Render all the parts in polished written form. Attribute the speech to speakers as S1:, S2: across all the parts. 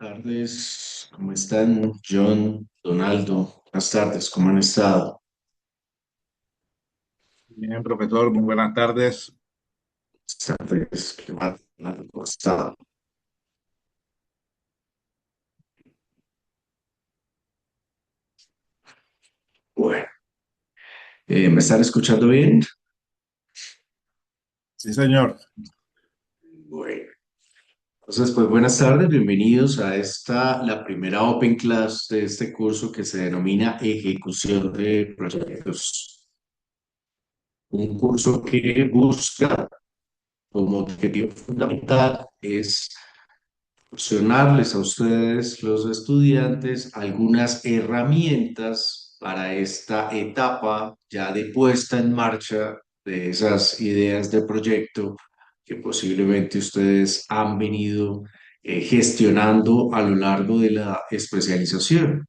S1: Tardes, ¿cómo están? John, Donaldo, buenas tardes, ¿cómo han estado?
S2: Bien, profesor, muy buenas tardes.
S1: Buenas tardes, ¿qué más? ¿Cómo ha estado? Bueno, ¿me están escuchando bien?
S2: Sí, señor.
S1: Bueno, entonces, pues buenas tardes, bienvenidos a la primera Open Class de este curso que se denomina Ejecución de Proyectos. Un curso que busca como objetivo fundamental es proporcionarles a ustedes, los estudiantes, algunas herramientas para esta etapa ya de puesta en marcha de esas ideas de proyecto que posiblemente ustedes han venido gestionando a lo largo de la especialización.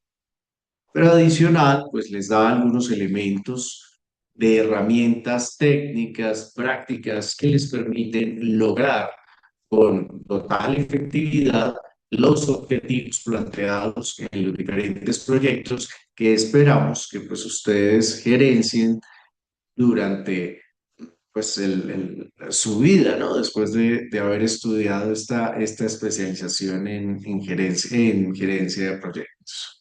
S1: Pero adicional, pues les da algunos elementos de herramientas técnicas, prácticas que les permiten lograr con total efectividad los objetivos planteados en los diferentes proyectos que esperamos que pues ustedes gerencien durante pues su vida, ¿no? Después de haber estudiado esta especialización en gerencia de proyectos.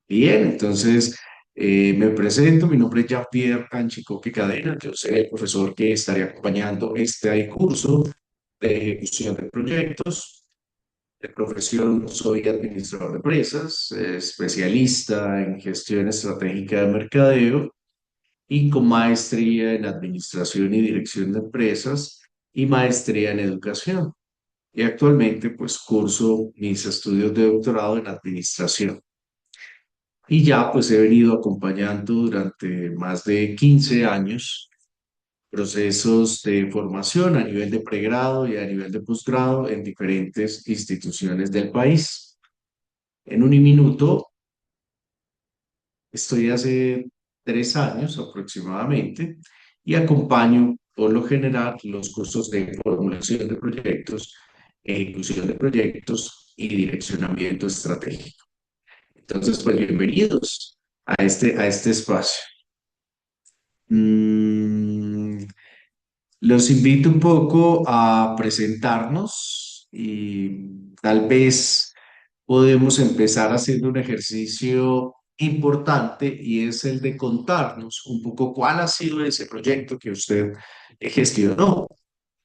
S1: Bien, entonces me presento, mi nombre es Jean-Pierre Anchicoque Cadena, yo soy el profesor que estaré acompañando este curso de ejecución de proyectos. De profesión soy administrador de empresas, especialista en gestión estratégica de mercadeo y con maestría en administración y dirección de empresas y maestría en educación. Y actualmente pues curso mis estudios de doctorado en administración. Y ya pues he venido acompañando durante más de 15 años procesos de formación a nivel de pregrado y a nivel de posgrado en diferentes instituciones del país. En un minuto, estoy hace 3 años aproximadamente y acompaño por lo general los cursos de formulación de proyectos, ejecución de proyectos y direccionamiento estratégico. Entonces, pues bienvenidos a este espacio. Mm, los invito un poco a presentarnos y tal vez podemos empezar haciendo un ejercicio importante y es el de contarnos un poco cuál ha sido ese proyecto que usted gestionó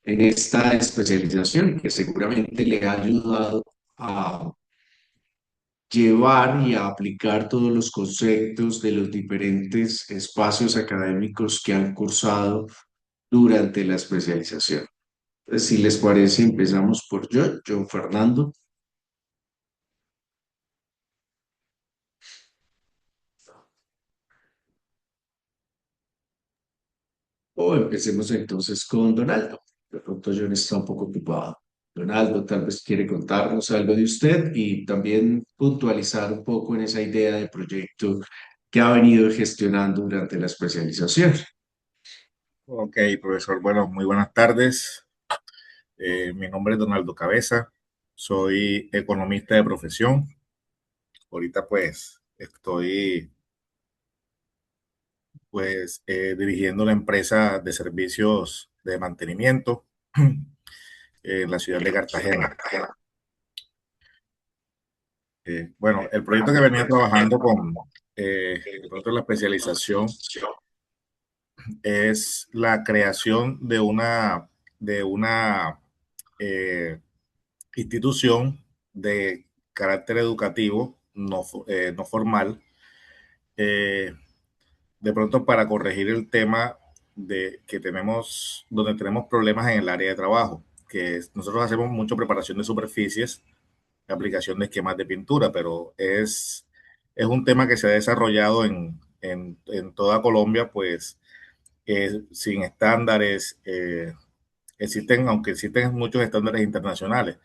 S1: en esta especialización que seguramente le ha ayudado a llevar y a aplicar todos los conceptos de los diferentes espacios académicos que han cursado durante la especialización. Entonces, si les parece, empezamos por John Fernando, o empecemos entonces con Donaldo. De pronto John está un poco ocupado. Donaldo tal vez quiere contarnos algo de usted y también puntualizar un poco en esa idea de proyecto que ha venido gestionando durante la especialización.
S2: Ok, profesor. Bueno, muy buenas tardes. Mi nombre es Donaldo Cabeza. Soy economista de profesión. Ahorita pues estoy dirigiendo una empresa de servicios de mantenimiento en la ciudad de Cartagena. Bueno, el proyecto que venía trabajando con de pronto la especialización es la creación de una eh, institución de carácter educativo no formal, eh, de pronto para corregir el tema de que tenemos, donde tenemos problemas en el área de trabajo, nosotros hacemos mucha preparación de superficies, aplicación de esquemas de pintura, pero es un tema que se ha desarrollado en toda Colombia, pues sin estándares, aunque existen muchos estándares internacionales,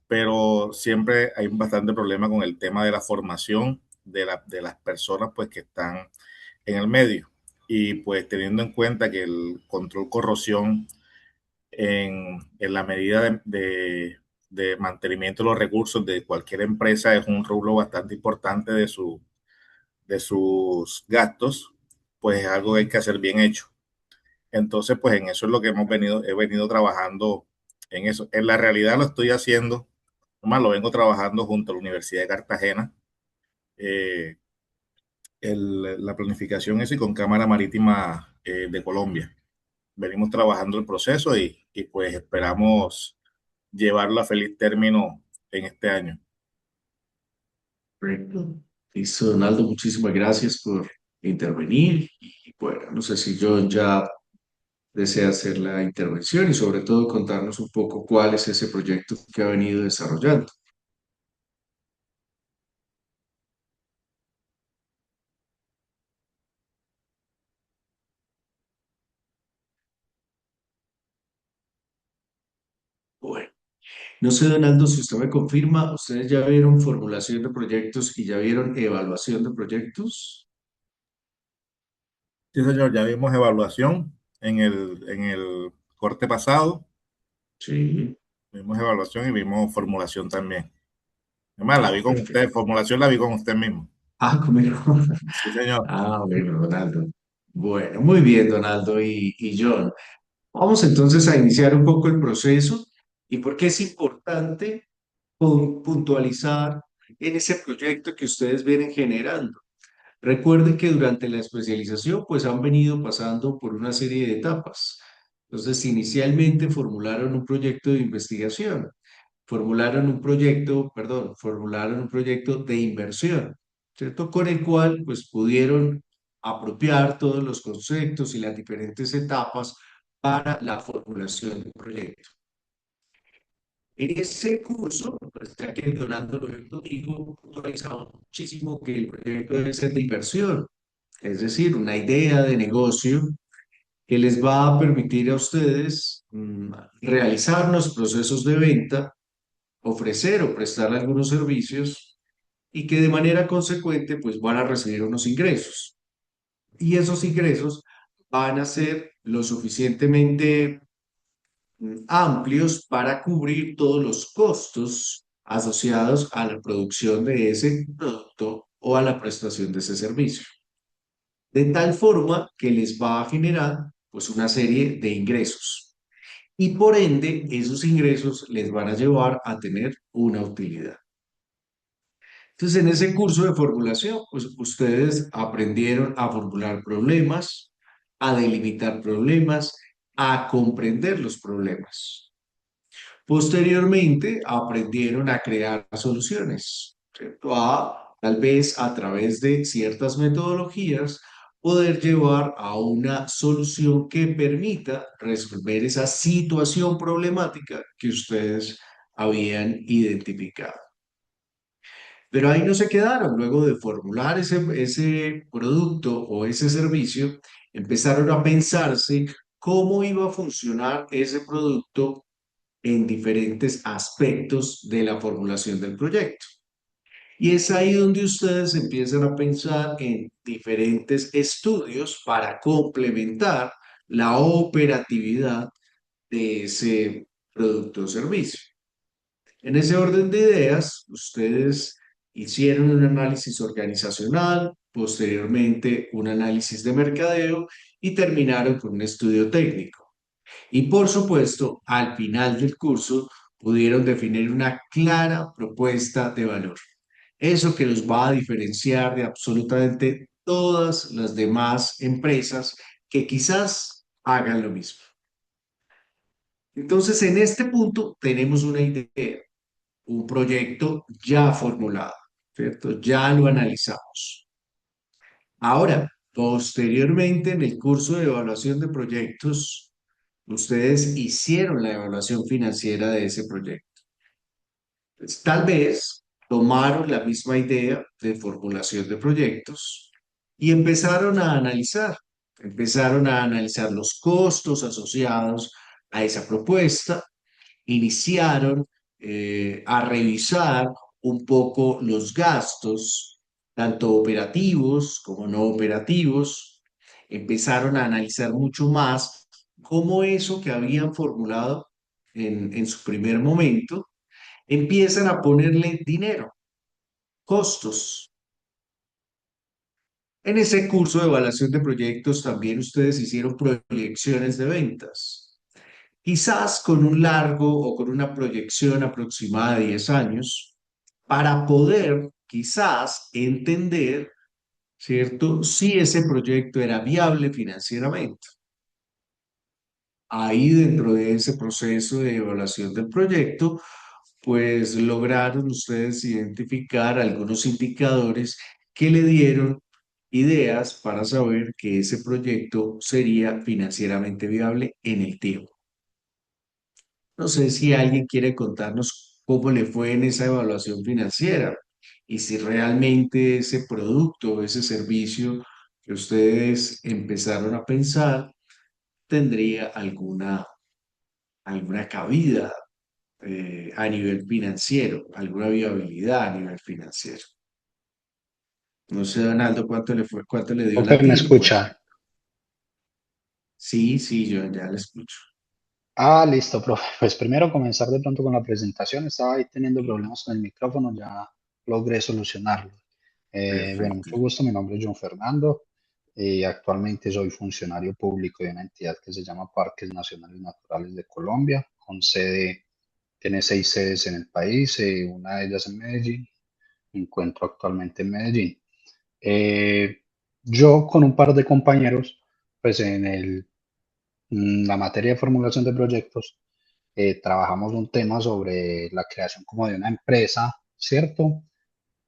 S2: pero siempre hay bastante problema con el tema de la formación de las personas pues que están en el medio, y pues teniendo en cuenta que el control corrosión en la medida de mantenimiento de los recursos de cualquier empresa es un rubro bastante importante de sus gastos, pues es algo que hay que hacer bien hecho. Entonces, pues en eso es lo que he venido trabajando en eso. En la realidad lo estoy haciendo, más lo vengo trabajando junto a la Universidad de Cartagena, eh, la planificación es y con Cámara Marítima de Colombia. Venimos trabajando el proceso y pues esperamos llevarlo a feliz término en este año.
S1: Correcto. Listo, Donaldo, muchísimas gracias por intervenir. Y bueno, no sé si John ya desea hacer la intervención y sobre todo contarnos un poco cuál es ese proyecto que ha venido desarrollando. Bueno, no sé, Donaldo, si usted me confirma, ¿ustedes ya vieron formulación de proyectos y ya vieron evaluación de proyectos?
S2: Sí, señor, ya vimos evaluación en el corte pasado,
S1: Sí.
S2: vimos evaluación y vimos formulación también. Además, la vi
S1: Ah,
S2: con usted,
S1: perfecto.
S2: formulación la vi con usted mismo.
S1: Ah, conmigo.
S2: Sí, señor.
S1: Ah, bueno, Donaldo. Bueno, muy bien, Donaldo y John. Vamos entonces a iniciar un poco el proceso y por qué es importante puntualizar en ese proyecto que ustedes vienen generando. Recuerden que durante la especialización pues han venido pasando por una serie de etapas. Entonces, inicialmente formularon un proyecto de investigación, formularon un proyecto de inversión, ¿cierto? Con el cual pues pudieron apropiar todos los conceptos y las diferentes etapas para la formulación del proyecto. En ese curso, pues ya que Donaldo lo dijo, puntualizamos muchísimo que el proyecto debe ser de inversión, es decir, una idea de negocio que les va a permitir a ustedes realizar los procesos de venta, ofrecer o prestar algunos servicios y que de manera consecuente pues van a recibir unos ingresos. Y esos ingresos van a ser lo suficientemente amplios para cubrir todos los costos asociados a la producción de ese producto o a la prestación de ese servicio. De tal forma que les va a generar pues una serie de ingresos y por ende esos ingresos les van a llevar a tener una utilidad. Entonces, en ese curso de formulación, pues ustedes aprendieron a formular problemas, a delimitar problemas, a comprender los problemas. Posteriormente, aprendieron a crear soluciones, ¿cierto? Tal vez a través de ciertas metodologías, poder llevar a una solución que permita resolver esa situación problemática que ustedes habían identificado. Pero ahí no se quedaron. Luego de formular ese producto o ese servicio, empezaron a pensarse cómo iba a funcionar ese producto en diferentes aspectos de la formulación del proyecto. Y es ahí donde ustedes empiezan a pensar en diferentes estudios para complementar la operatividad de ese producto o servicio. En ese orden de ideas, ustedes hicieron un análisis organizacional, posteriormente un análisis de mercadeo y terminaron con un estudio técnico. Y por supuesto, al final del curso pudieron definir una clara propuesta de valor. Eso que los va a diferenciar de absolutamente todas las demás empresas que quizás hagan lo mismo. Entonces, en este punto tenemos una idea, un proyecto ya formulado, ¿cierto? Ya lo analizamos. Ahora, posteriormente, en el curso de evaluación de proyectos, ustedes hicieron la evaluación financiera de ese proyecto. Pues, tal vez tomaron la misma idea de formulación de proyectos y empezaron a analizar los costos asociados a esa propuesta, iniciaron a revisar un poco los gastos, tanto operativos como no operativos, empezaron a analizar mucho más cómo eso que habían formulado en su primer momento empiezan a ponerle dinero, costos. En ese curso de evaluación de proyectos también ustedes hicieron proyecciones de ventas, quizás con un largo o con una proyección aproximada de 10 años, para poder quizás entender, ¿cierto?, si ese proyecto era viable financieramente. Ahí dentro de ese proceso de evaluación del proyecto, pues lograron ustedes identificar algunos indicadores que le dieron ideas para saber que ese proyecto sería financieramente viable en el tiempo. No sé si alguien quiere contarnos cómo le fue en esa evaluación financiera y si realmente ese producto o ese servicio que ustedes empezaron a pensar tendría alguna cabida a nivel financiero, alguna viabilidad a nivel financiero. No sé, Donaldo, cuánto le fue, cuánto le dio
S3: Ok, me
S1: la tiempo ahí.
S3: escucha.
S1: Sí, sí, yo ya le escucho.
S3: Ah, listo, profe. Pues primero comenzar de pronto con la presentación. Estaba ahí teniendo problemas con el micrófono, ya logré solucionarlo. Bueno,
S1: Perfecto.
S3: mucho gusto, mi nombre es John Fernando y actualmente soy funcionario público de una entidad que se llama Parques Nacionales Naturales de Colombia, con sede, tiene 6 sedes en el país, una de ellas en Medellín. Me encuentro actualmente en Medellín. Eh, yo con un par de compañeros, pues la materia de formulación de proyectos, trabajamos un tema sobre la creación como de una empresa, ¿cierto?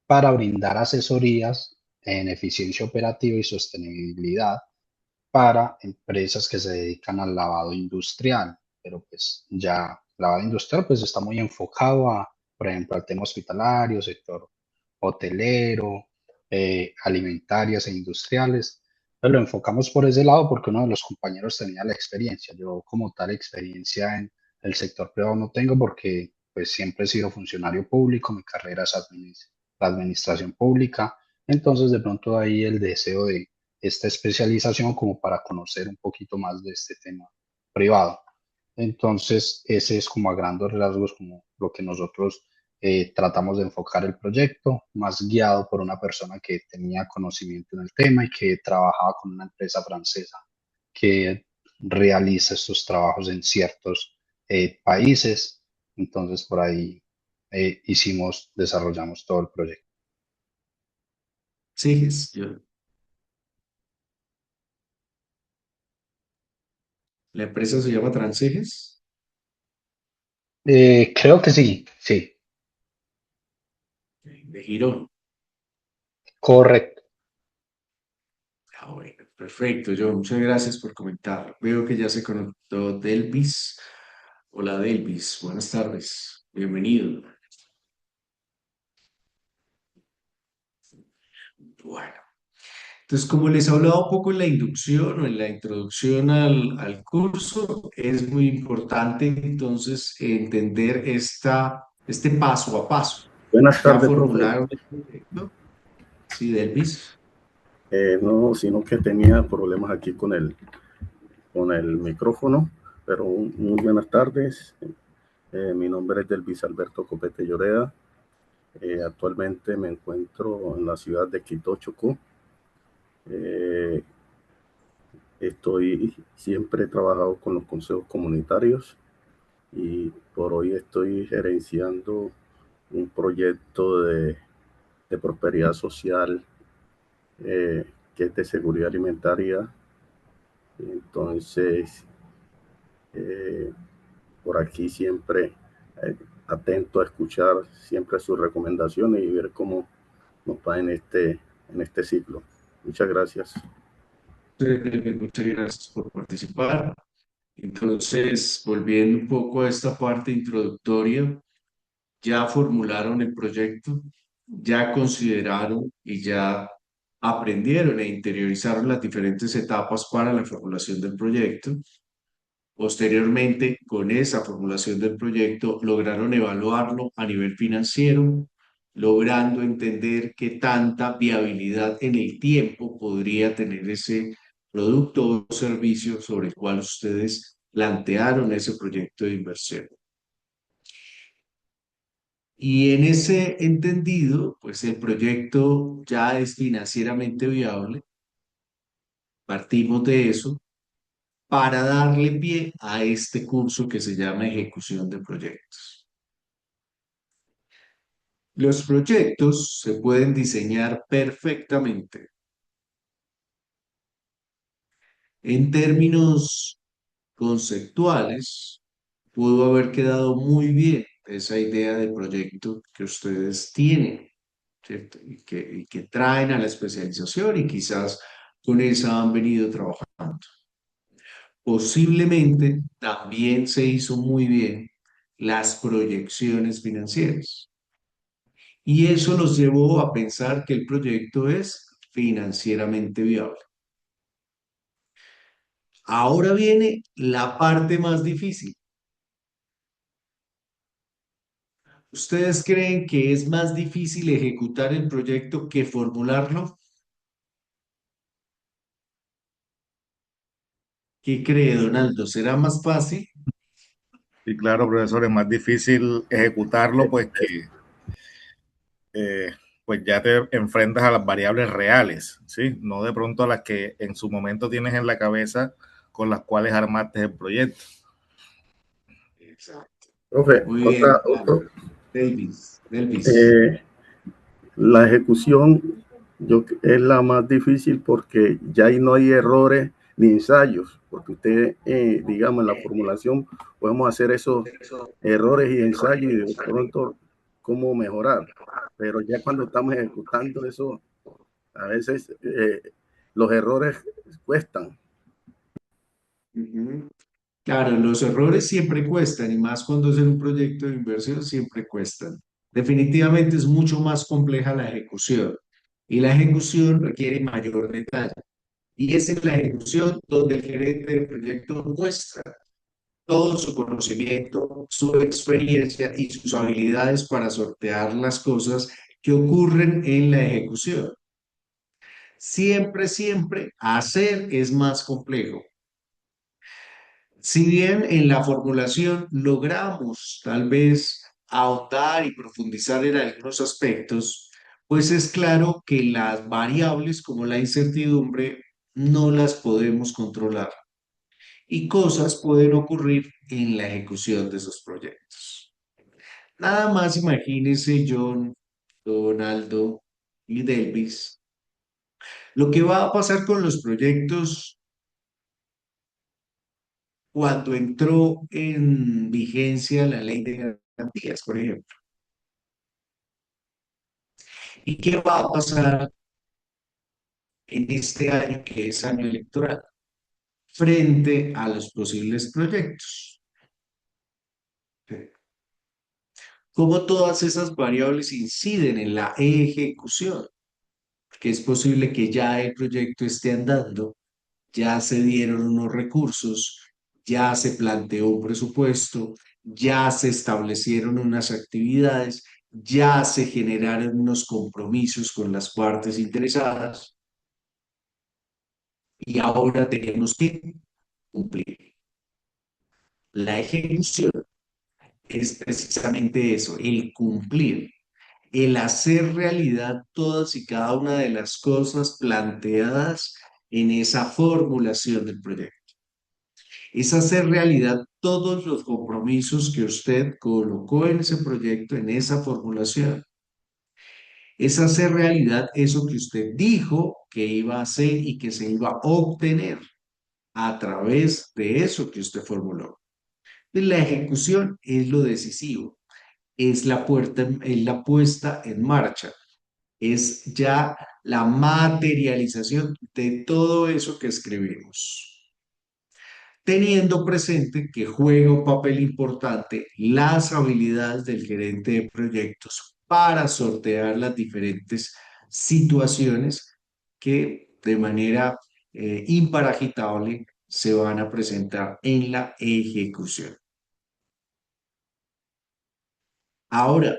S3: Para brindar asesorías en eficiencia operativa y sostenibilidad para empresas que se dedican al lavado industrial, pero pues ya lavado industrial pues está muy enfocado a, por ejemplo, al tema hospitalario, sector hotelero, alimentarias e industriales. Entonces lo enfocamos por ese lado porque uno de los compañeros tenía la experiencia. Yo como tal experiencia en el sector privado no tengo porque pues siempre he sido funcionario público, mi carrera es la administración pública, entonces de pronto ahí el deseo de esta especialización como para conocer un poquito más de este tema privado. Entonces, ese es como a grandes rasgos como lo que nosotros tratamos de enfocar el proyecto, más guiado por una persona que tenía conocimiento en el tema y que trabajaba con una empresa francesa que realiza estos trabajos en ciertos países. Entonces, por ahí desarrollamos todo el proyecto.
S1: Sí, la empresa se llama Transeges,
S3: Creo que sí, sí,
S1: de Girón.
S3: correcto.
S1: Ah, bueno, perfecto, yo muchas gracias por comentar. Veo que ya se conectó Delvis. Hola, Delvis, buenas tardes. Bienvenido. Bueno. Entonces, como les hablaba un poco en la inducción o en la introducción al curso, es muy importante entonces entender este paso a paso.
S4: Buenas
S1: Ya
S4: tardes, profe.
S1: formularon el proyecto, sí, Delvis.
S4: No, sino que tenía problemas aquí con el micrófono, pero muy buenas tardes. Mi nombre es Delvis Alberto Copete Lloreda. Actualmente me encuentro en la ciudad de Quito, Chocó. Eh, Siempre he trabajado con los consejos comunitarios y por hoy estoy gerenciando un proyecto de prosperidad social eh, que es de seguridad alimentaria. Entonces, eh, por aquí siempre eh, atento a escuchar siempre sus recomendaciones y ver cómo nos va en este ciclo. Muchas gracias.
S1: Muchas gracias por participar. Entonces, volviendo un poco a esta parte introductoria, ya formularon el proyecto, ya consideraron y ya aprendieron e interiorizaron las diferentes etapas para la formulación del proyecto. Posteriormente, con esa formulación del proyecto, lograron evaluarlo a nivel financiero, logrando entender qué tanta viabilidad en el tiempo podría tener ese producto o servicio sobre el cual ustedes plantearon ese proyecto de inversión. Y en ese entendido, pues el proyecto ya es financieramente viable, partimos de eso para darle pie a este curso que se llama Ejecución de Proyectos. Los proyectos se pueden diseñar perfectamente. En términos conceptuales, pudo haber quedado muy bien esa idea de proyecto que ustedes tienen, ¿cierto? Y que traen a la especialización y quizás con esa han venido trabajando. Posiblemente también se hizo muy bien las proyecciones financieras. Y eso nos llevó a pensar que el proyecto es financieramente viable. Ahora viene la parte más difícil. ¿Ustedes creen que es más difícil ejecutar el proyecto que formularlo? ¿Qué cree, Donaldo? ¿Será más fácil?
S2: Y claro, profesor, es más difícil ejecutarlo, pues que pues ya te enfrentas a las variables reales, ¿sí? No de pronto a las que en su momento tienes en la cabeza con las cuales armaste el proyecto.
S1: Exacto.
S4: Profe,
S1: Muy bien,
S4: otra, otro,
S1: Delvis.
S4: eh, la ejecución es la más difícil porque ya ahí no hay errores ni ensayos, porque usted, digamos, en la formulación podemos hacer esos errores y ensayos y de pronto cómo mejorar. Pero ya cuando estamos ejecutando eso, a veces los errores cuestan.
S1: Ujú. Claro, los errores siempre cuestan y más cuando es en un proyecto de inversión siempre cuestan. Definitivamente es mucho más compleja la ejecución y la ejecución requiere mayor detalle. Y es en la ejecución donde el gerente del proyecto muestra todo su conocimiento, su experiencia y sus habilidades para sortear las cosas que ocurren en la ejecución. Siempre, siempre, hacer es más complejo. Si bien en la formulación logramos tal vez ahondar y profundizar en algunos aspectos, pues es claro que las variables como la incertidumbre no las podemos controlar y cosas pueden ocurrir en la ejecución de esos proyectos. Nada más imagínense John, Donaldo y Delvis, lo que va a pasar con los proyectos cuando entró en vigencia la ley de garantías, por ejemplo. ¿Y qué va a pasar en este año que es año electoral frente a los posibles proyectos? ¿Cómo todas esas variables inciden en la ejecución? Que es posible que ya el proyecto esté andando, ya se dieron unos recursos, ya se planteó un presupuesto, ya se establecieron unas actividades, ya se generaron unos compromisos con las partes interesadas y ahora tenemos que cumplir. La ejecución es precisamente eso, el cumplir, el hacer realidad todas y cada una de las cosas planteadas en esa formulación del proyecto. Es hacer realidad todos los compromisos que usted colocó en ese proyecto, en esa formulación. Es hacer realidad eso que usted dijo que iba a hacer y que se iba a obtener a través de eso que usted formuló. La ejecución es lo decisivo, es la puesta en marcha, es ya la materialización de todo eso que escribimos, teniendo presente que juega un papel importante las habilidades del gerente de proyectos para sortear las diferentes situaciones que de manera imparagitable se van a presentar en la ejecución. Ahora,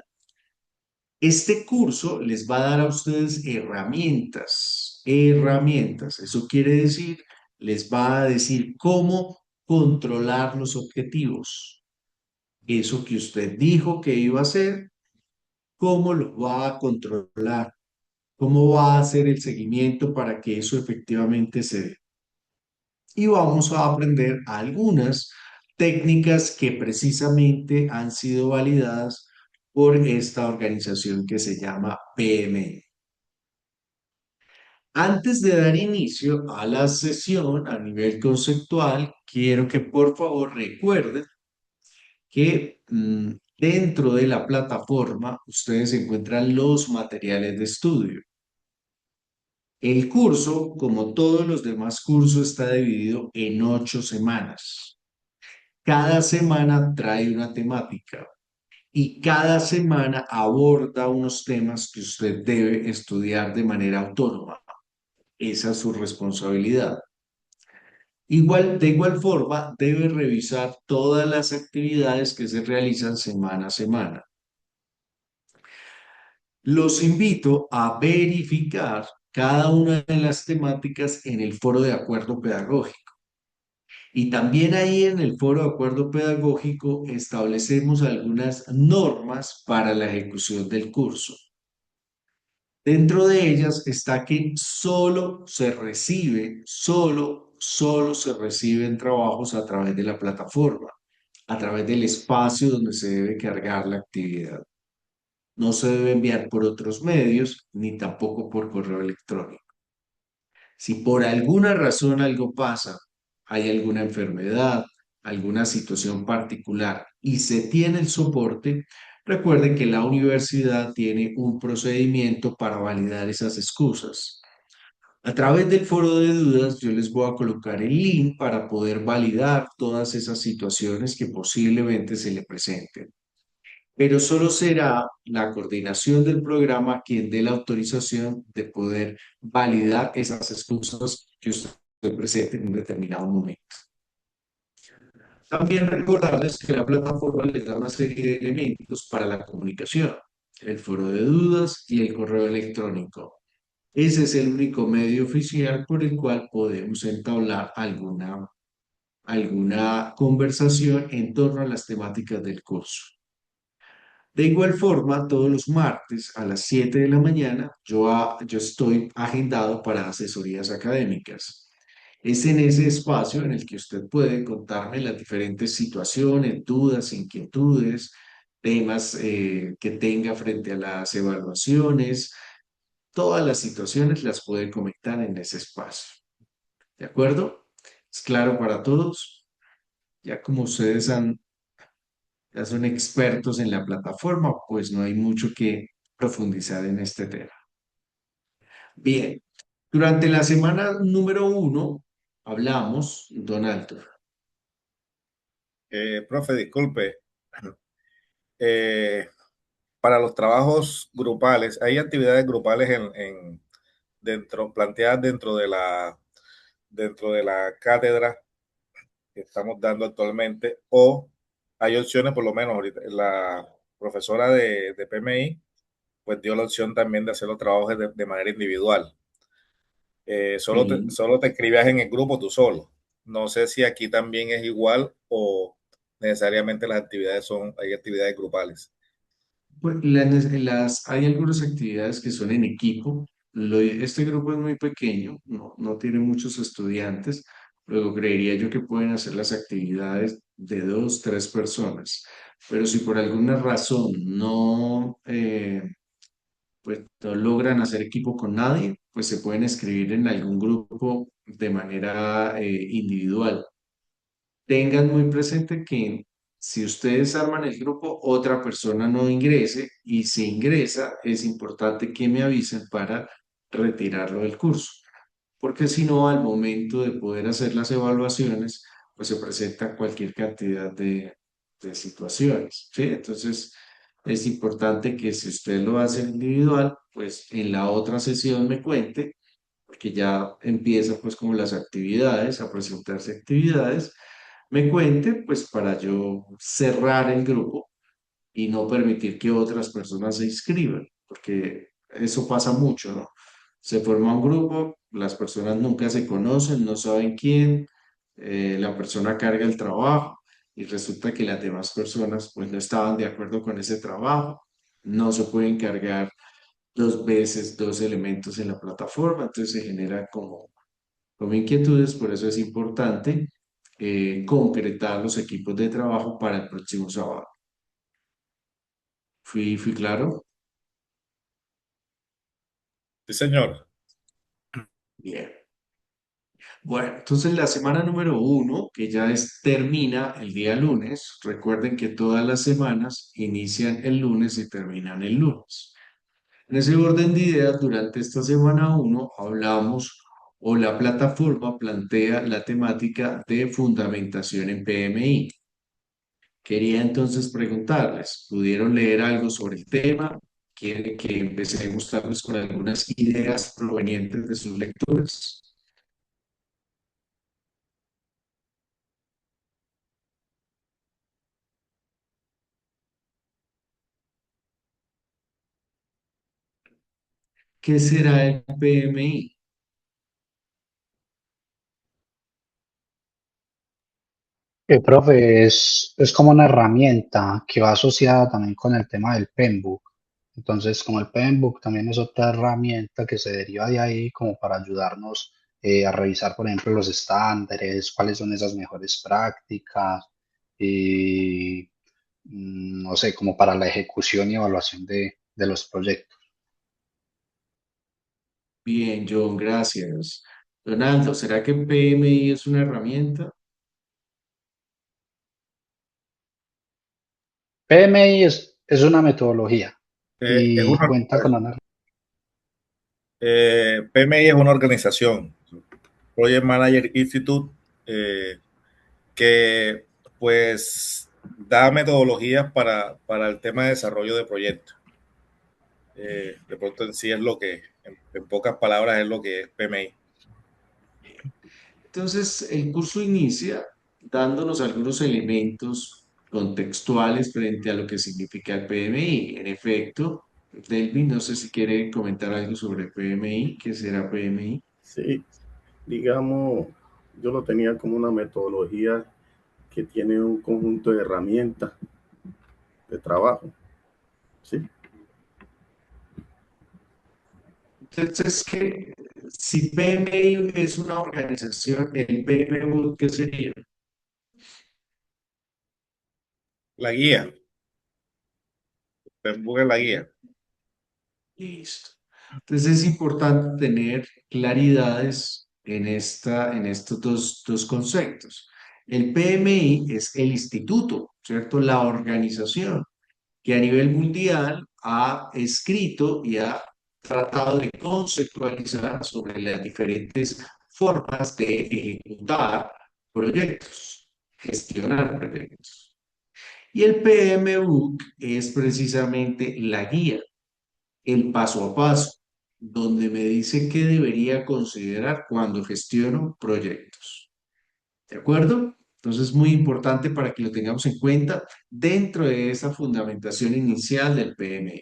S1: este curso les va a dar a ustedes herramientas, herramientas. Eso quiere decir, les va a decir cómo controlar los objetivos. Eso que usted dijo que iba a hacer, cómo lo va a controlar, cómo va a hacer el seguimiento para que eso efectivamente se dé. Y vamos a aprender algunas técnicas que precisamente han sido validadas por esta organización que se llama PMI. Antes de dar inicio a la sesión a nivel conceptual, quiero que por favor recuerden que dentro de la plataforma ustedes encuentran los materiales de estudio. El curso, como todos los demás cursos, está dividido en 8 semanas. Cada semana trae una temática y cada semana aborda unos temas que usted debe estudiar de manera autónoma. Esa es su responsabilidad. De igual forma, debe revisar todas las actividades que se realizan semana a semana. Los invito a verificar cada una de las temáticas en el foro de acuerdo pedagógico. Y también ahí en el foro de acuerdo pedagógico establecemos algunas normas para la ejecución del curso. Dentro de ellas está que solo se reciben trabajos a través de la plataforma, a través del espacio donde se debe cargar la actividad. No se debe enviar por otros medios, ni tampoco por correo electrónico. Si por alguna razón algo pasa, hay alguna enfermedad, alguna situación particular y se tiene el soporte, recuerden que la universidad tiene un procedimiento para validar esas excusas. A través del foro de dudas, yo les voy a colocar el link para poder validar todas esas situaciones que posiblemente se le presenten. Pero solo será la coordinación del programa quien dé la autorización de poder validar esas excusas que usted presente en un determinado momento. También recordarles que la plataforma les da una serie de elementos para la comunicación, el foro de dudas y el correo electrónico. Ese es el único medio oficial por el cual podemos entablar alguna conversación en torno a las temáticas del curso. De igual forma, todos los martes a las 7 de la mañana yo estoy agendado para asesorías académicas. Es en ese espacio en el que usted puede contarme las diferentes situaciones, dudas, inquietudes, temas que tenga frente a las evaluaciones. Todas las situaciones las puede comentar en ese espacio. ¿De acuerdo? ¿Es claro para todos? Ya como ya son expertos en la plataforma, pues no hay mucho que profundizar en este tema. Bien, durante la semana número 1 hablamos, Donaldo.
S2: Profe, disculpe. Eh, para los trabajos grupales, ¿hay actividades grupales planteadas dentro de la cátedra que estamos dando actualmente? ¿O hay opciones, por lo menos ahorita, la profesora de PMI, pues dio la opción también de hacer los trabajos de manera individual?
S1: Sí.
S2: Solo te escribías en el grupo tú solo. No sé si aquí también es igual o necesariamente hay actividades grupales.
S1: Pues hay algunas actividades que son en equipo. Este grupo es muy pequeño, no tiene muchos estudiantes. Luego creería yo que pueden hacer las actividades de 2, 3 personas. Pero si por alguna razón pues no logran hacer equipo con nadie, pues se pueden escribir en algún grupo de manera individual. Tengan muy presente que si ustedes arman el grupo, otra persona no ingrese y si ingresa, es importante que me avisen para retirarlo del curso, porque si no, al momento de poder hacer las evaluaciones, pues se presenta cualquier cantidad de situaciones, ¿sí? Entonces, es importante que si usted lo hace individual, pues en la otra sesión me cuente, porque ya empieza pues como las actividades, a presentarse actividades, me cuente pues para yo cerrar el grupo y no permitir que otras personas se inscriban, porque eso pasa mucho, ¿no? Se forma un grupo, las personas nunca se conocen, no saben quién, la persona carga el trabajo y resulta que las demás personas pues no estaban de acuerdo con ese trabajo no se pueden cargar dos veces dos elementos en la plataforma, entonces se genera como inquietudes, por eso es importante concretar los equipos de trabajo para el próximo sábado. ¿Fui claro?
S2: Sí, señor.
S1: Bien. Bueno, entonces la semana número uno, que ya termina el día lunes, recuerden que todas las semanas inician el lunes y terminan el lunes. En ese orden de ideas, durante esta semana uno hablamos o la plataforma plantea la temática de fundamentación en PMI. Quería entonces preguntarles, ¿pudieron leer algo sobre el tema? ¿Quieren que empecemos tal vez con algunas ideas provenientes de sus lecturas? ¿Qué será el PMI?
S3: Profe, es como una herramienta que va asociada también con el tema del Penbook. Entonces, como el Penbook también es otra herramienta que se deriva de ahí como para ayudarnos a revisar, por ejemplo, los estándares, cuáles son esas mejores prácticas y, no sé, como para la ejecución y evaluación de los proyectos.
S1: Bien, John, gracias. Donaldo, ¿será que PMI es una herramienta?
S3: PMI es una metodología
S2: Es
S3: y
S2: una,
S3: cuenta con una.
S2: PMI es una organización, Project Manager Institute, eh, que pues da metodologías para el tema de desarrollo de proyectos. De pronto en sí es lo que, en pocas palabras, es lo que es PMI.
S1: Entonces, el curso inicia dándonos algunos elementos contextuales frente a lo que significa el PMI. En efecto, Delvin, no sé si quiere comentar algo sobre PMI. ¿Qué será PMI?
S4: Sí, digamos, yo lo tenía como una metodología que tiene un conjunto de herramientas de trabajo, ¿sí?
S1: Entonces, que si PMI es una organización, el PMU, ¿qué sería?
S2: La guía, busca la guía.
S1: Listo. Entonces es importante tener claridades en estos dos conceptos. El PMI es el instituto, ¿cierto? La organización que a nivel mundial ha escrito y ha tratado de conceptualizar sobre las diferentes formas de ejecutar proyectos, gestionar proyectos. Y el PMU es precisamente la guía, el paso a paso, donde me dice qué debería considerar cuando gestiono proyectos. ¿De acuerdo? Entonces es muy importante para que lo tengamos en cuenta dentro de esa fundamentación inicial del PMI.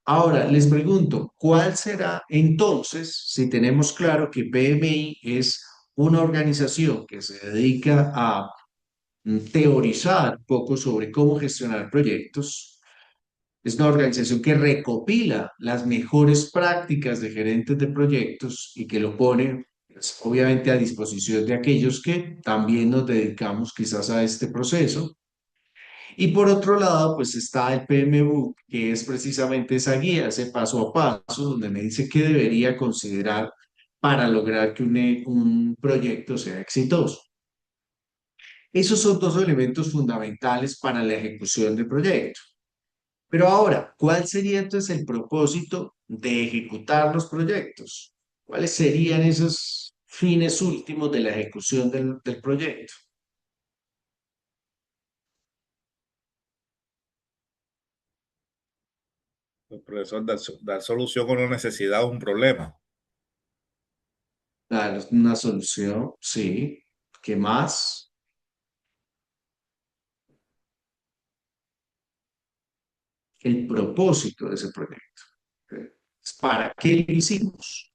S1: Ahora, les pregunto, ¿cuál será entonces, si tenemos claro que PMI es una organización que se dedica a teorizar un poco sobre cómo gestionar proyectos? Es una organización que recopila las mejores prácticas de gerentes de proyectos y que lo pone, pues, obviamente, a disposición de aquellos que también nos dedicamos quizás a este proceso. Y por otro lado, pues está el PMBOK, que es precisamente esa guía, ese paso a paso, donde me dice qué debería considerar para lograr que un proyecto sea exitoso. Esos son dos elementos fundamentales para la ejecución de proyectos. Pero ahora, ¿cuál sería entonces el propósito de ejecutar los proyectos? ¿Cuáles serían esos fines últimos de la ejecución del proyecto?
S2: El profesor dar solución a una necesidad o un problema.
S1: Dar una solución, sí. ¿Qué más? El propósito de ese proyecto. ¿Ok? ¿Para qué lo hicimos?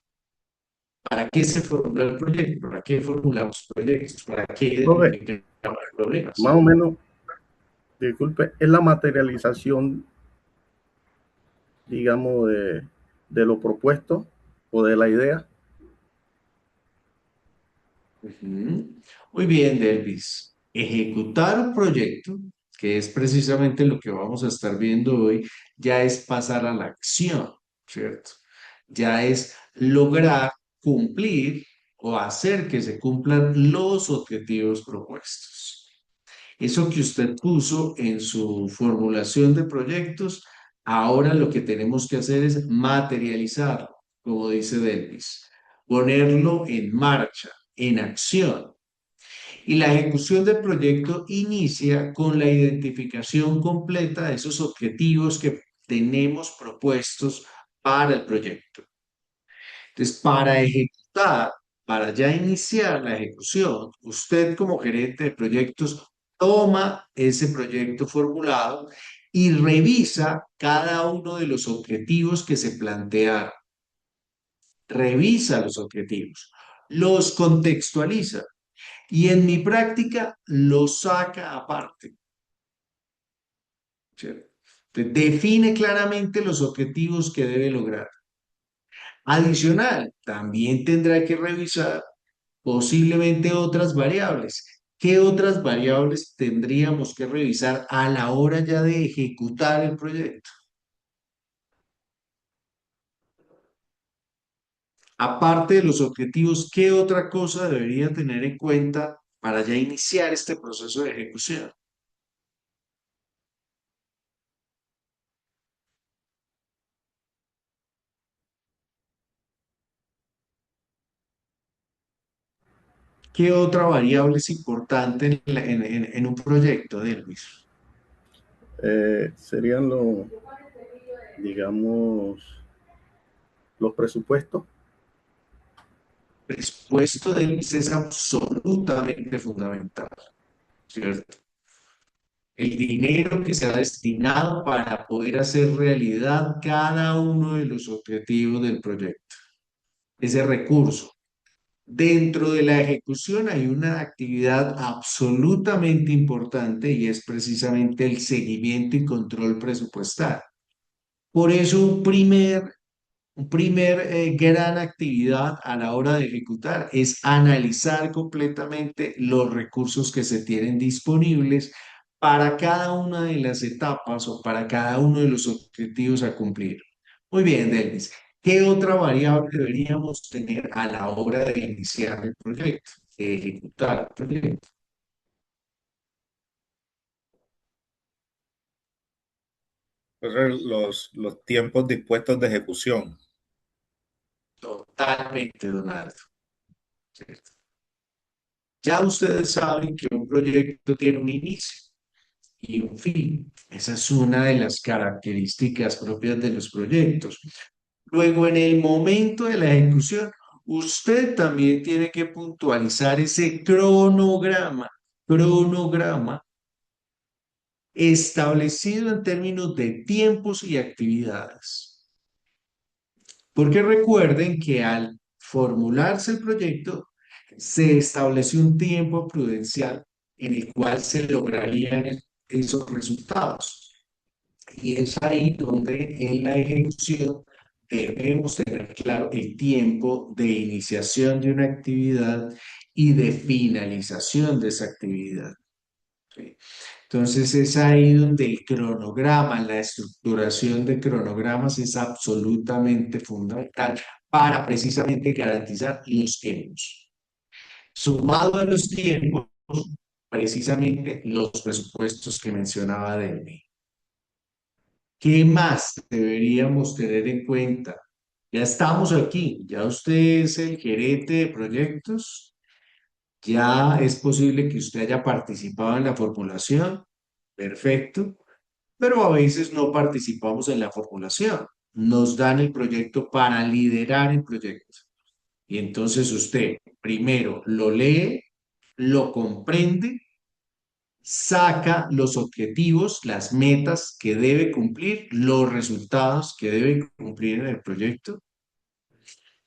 S1: ¿Para qué se formuló el proyecto? ¿Para qué formulamos proyectos? ¿Para qué
S4: Profe,
S1: identificamos
S4: más
S1: problemas?
S4: o menos, disculpe, es la materialización digamos, de lo propuesto o de la idea.
S1: Ujú. Muy bien, Delvis. Ejecutar un proyecto, que es precisamente lo que vamos a estar viendo hoy, ya es pasar a la acción, ¿cierto? Ya es lograr cumplir o hacer que se cumplan los objetivos propuestos. Eso que usted puso en su formulación de proyectos, ahora lo que tenemos que hacer es materializarlo, como dice Delvis, ponerlo en marcha, en acción. Y la ejecución del proyecto inicia con la identificación completa de esos objetivos que tenemos propuestos para el proyecto. Entonces, para ejecutar, para ya iniciar la ejecución, usted como gerente de proyectos toma ese proyecto formulado y revisa cada uno de los objetivos que se plantearon. Revisa los objetivos, los contextualiza y en mi práctica los saca aparte, ¿cierto? Define claramente los objetivos que debe lograr. Adicional, también tendrá que revisar posiblemente otras variables. ¿Qué otras variables tendríamos que revisar a la hora ya de ejecutar el proyecto? Aparte de los objetivos, ¿qué otra cosa debería tener en cuenta para ya iniciar este proceso de ejecución? ¿Qué otra variable es importante en un proyecto, Delvis?
S4: Serían digamos, los presupuestos.
S1: El presupuesto, Delvis, es absolutamente fundamental, ¿cierto? El dinero que se ha destinado para poder hacer realidad cada uno de los objetivos del proyecto, ese recurso. Dentro de la ejecución hay una actividad absolutamente importante y es precisamente el seguimiento y control presupuestal. Por eso un primer gran actividad a la hora de ejecutar es analizar completamente los recursos que se tienen disponibles para cada una de las etapas o para cada uno de los objetivos a cumplir. Muy bien, Delvis. ¿Qué otra variable deberíamos tener a la hora de iniciar el proyecto, de ejecutar el proyecto?
S2: Entonces, los tiempos dispuestos de ejecución.
S1: Totalmente, Donaldo. ¿Cierto? Ya ustedes saben que un proyecto tiene un inicio y un fin. Esa es una de las características propias de los proyectos. Luego, en el momento de la ejecución, usted también tiene que puntualizar ese cronograma establecido en términos de tiempos y actividades. Porque recuerden que al formularse el proyecto, se estableció un tiempo prudencial en el cual se lograrían esos resultados. Y es ahí donde en la ejecución debemos tener claro el tiempo de iniciación de una actividad y de finalización de esa actividad. ¿Sí? Entonces es ahí donde el cronograma, la estructuración de cronogramas es absolutamente fundamental para precisamente garantizar los tiempos. Sumado a los tiempos, precisamente los presupuestos que mencionaba Delmi. ¿Qué más deberíamos tener en cuenta? Ya estamos aquí, ya usted es el gerente de proyectos, ya es posible que usted haya participado en la formulación, perfecto, pero a veces no participamos en la formulación. Nos dan el proyecto para liderar el proyecto. Y entonces usted primero lo lee, lo comprende, saca los objetivos, las metas que debe cumplir, los resultados que debe cumplir en el proyecto.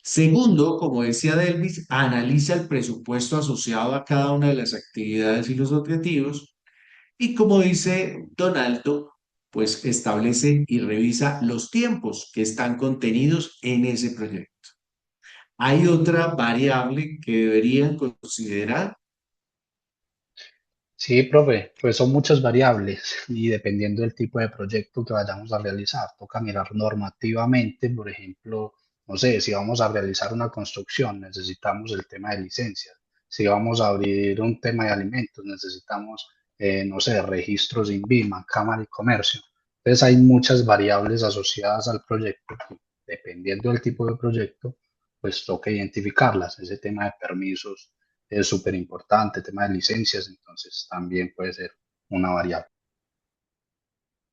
S1: Segundo, como decía Delvis, analiza el presupuesto asociado a cada una de las actividades y los objetivos. Y como dice Donaldo, pues establece y revisa los tiempos que están contenidos en ese proyecto. Hay otra variable que deberían considerar.
S3: Sí, profe, pues son muchas variables y dependiendo del tipo de proyecto que vayamos a realizar, toca mirar normativamente, por ejemplo, no sé, si vamos a realizar una construcción, necesitamos el tema de licencias. Si vamos a abrir un tema de alimentos, necesitamos, no sé, registros INVIMA, Cámara de Comercio. Entonces hay muchas variables asociadas al proyecto que, dependiendo del tipo de proyecto, pues toca identificarlas. Ese tema de permisos es súper importante, tema de licencias, entonces también puede ser una variable.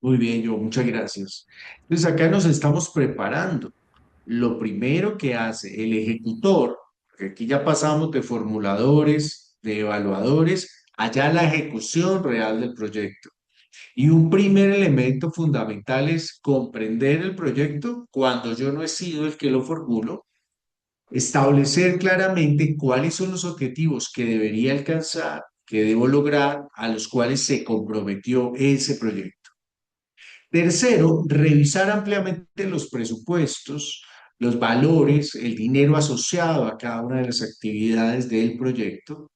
S1: Muy bien, yo, muchas gracias. Entonces acá nos estamos preparando. Lo primero que hace el ejecutor, porque aquí ya pasamos de formuladores, de evaluadores, allá a la ejecución real del proyecto. Y un primer elemento fundamental es comprender el proyecto cuando yo no he sido el que lo formulo, establecer claramente cuáles son los objetivos que debería alcanzar, que debo lograr, a los cuales se comprometió ese proyecto. Tercero, revisar ampliamente los presupuestos, los valores, el dinero asociado a cada una de las actividades del proyecto.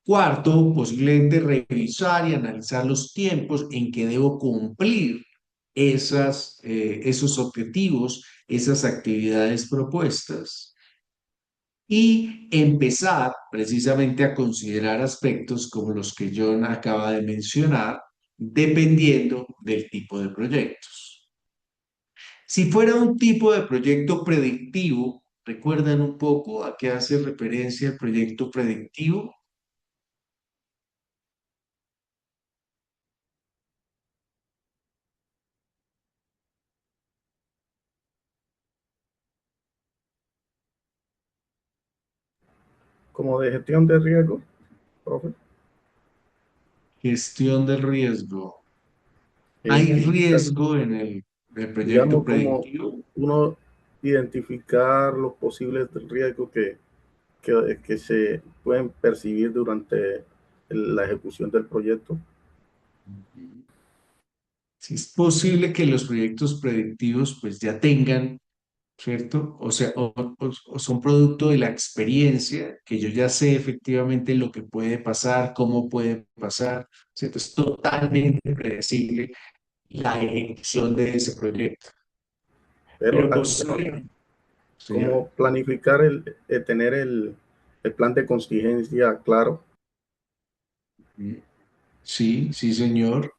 S1: Cuarto, posiblemente revisar y analizar los tiempos en que debo cumplir esos objetivos, esas actividades propuestas y empezar precisamente a considerar aspectos como los que John acaba de mencionar, dependiendo del tipo de proyectos. Si fuera un tipo de proyecto predictivo, ¿recuerdan un poco a qué hace referencia el proyecto predictivo?
S4: Como de gestión de riesgo, profe.
S1: Gestión del riesgo. ¿Hay
S4: Identificar,
S1: riesgo en el proyecto
S4: digamos, como
S1: predictivo?
S4: uno identificar los posibles riesgos que se pueden percibir durante la ejecución del proyecto.
S1: Si es posible que los proyectos predictivos pues ya tengan, ¿cierto? O sea, o son producto de la experiencia, que yo ya sé efectivamente lo que puede pasar, cómo puede pasar, ¿cierto? Es totalmente predecible la ejecución de ese proyecto.
S4: Pero
S1: Pero
S4: bueno,
S1: posiblemente,
S4: como planificar tener el plan de contingencia claro.
S1: sí, sí, señor.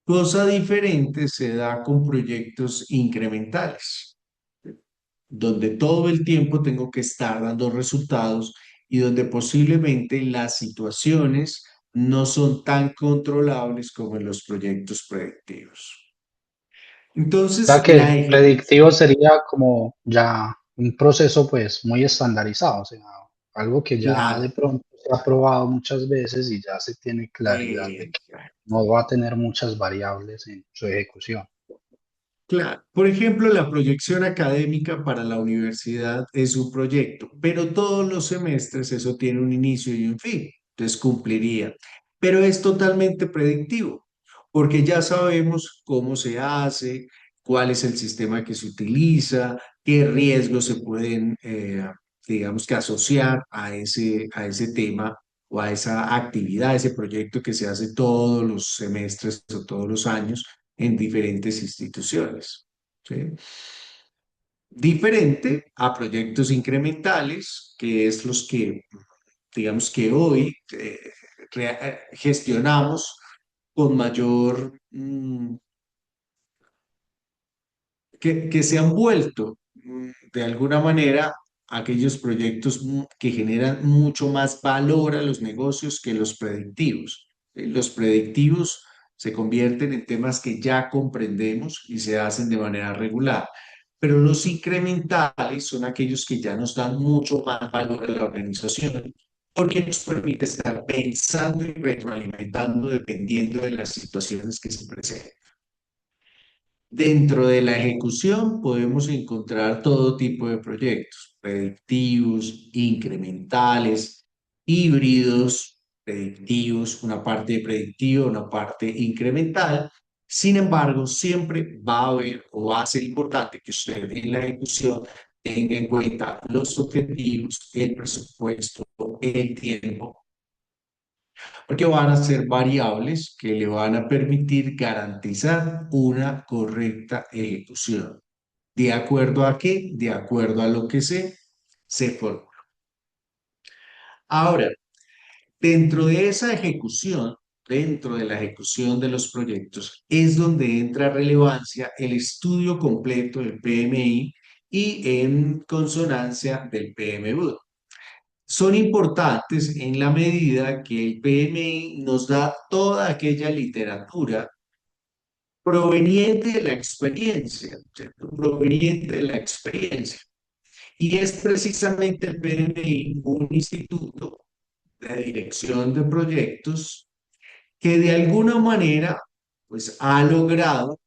S1: Cosa diferente se da con proyectos incrementales, donde todo el tiempo tengo que estar dando resultados y donde posiblemente las situaciones no son tan controlables como en los proyectos predictivos.
S3: O sea
S1: Entonces,
S3: que el predictivo sería como ya un proceso pues muy estandarizado, o sea, algo que ya de
S1: claro,
S3: pronto se ha probado muchas veces y ya se tiene claridad de que
S1: claro.
S3: no va a tener muchas variables en su ejecución.
S1: Claro, por ejemplo, la proyección académica para la universidad es un proyecto, pero todos los semestres eso tiene un inicio y un fin, entonces cumpliría. Pero es totalmente predictivo, porque ya sabemos cómo se hace, cuál es el sistema que se utiliza, qué riesgos se pueden, digamos que asociar a ese tema o a esa actividad, a ese proyecto que se hace todos los semestres o todos los años en diferentes instituciones. ¿Sí? Diferente a proyectos incrementales, que es los que, digamos que hoy gestionamos con mayor, que se han vuelto de alguna manera aquellos proyectos que generan mucho más valor a los negocios que los predictivos. Los predictivos se convierten en temas que ya comprendemos y se hacen de manera regular, pero los incrementales son aquellos que ya nos dan mucho más valor a la organización porque nos permite estar pensando y retroalimentando dependiendo de las situaciones que se presenten. Dentro de la ejecución podemos encontrar todo tipo de proyectos, predictivos, incrementales, híbridos. predictivos, una parte predictiva, una parte incremental. Sin embargo, siempre va a haber o va a ser importante que usted en la ejecución tenga en cuenta los objetivos, el presupuesto, el tiempo, porque van a ser variables que le van a permitir garantizar una correcta ejecución. ¿De acuerdo a qué? De acuerdo a lo que se formó. Ahora, dentro de esa ejecución, dentro de la ejecución de los proyectos, es donde entra relevancia el estudio completo del PMI y en consonancia del PMBOK. Son importantes en la medida que el PMI nos da toda aquella literatura proveniente de la experiencia, ¿cierto? Proveniente de la experiencia. Y es precisamente el PMI un instituto de dirección de proyectos que de alguna manera pues ha logrado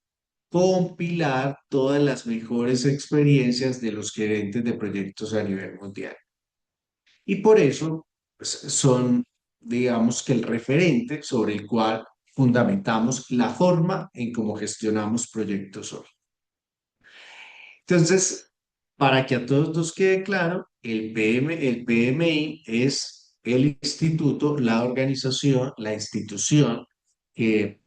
S1: compilar todas las mejores experiencias de los gerentes de proyectos a nivel mundial. Y por eso pues, son, digamos que el referente sobre el cual fundamentamos la forma en cómo gestionamos proyectos hoy. Entonces, para que a todos nos quede claro, el PMI es el instituto, la organización, la institución que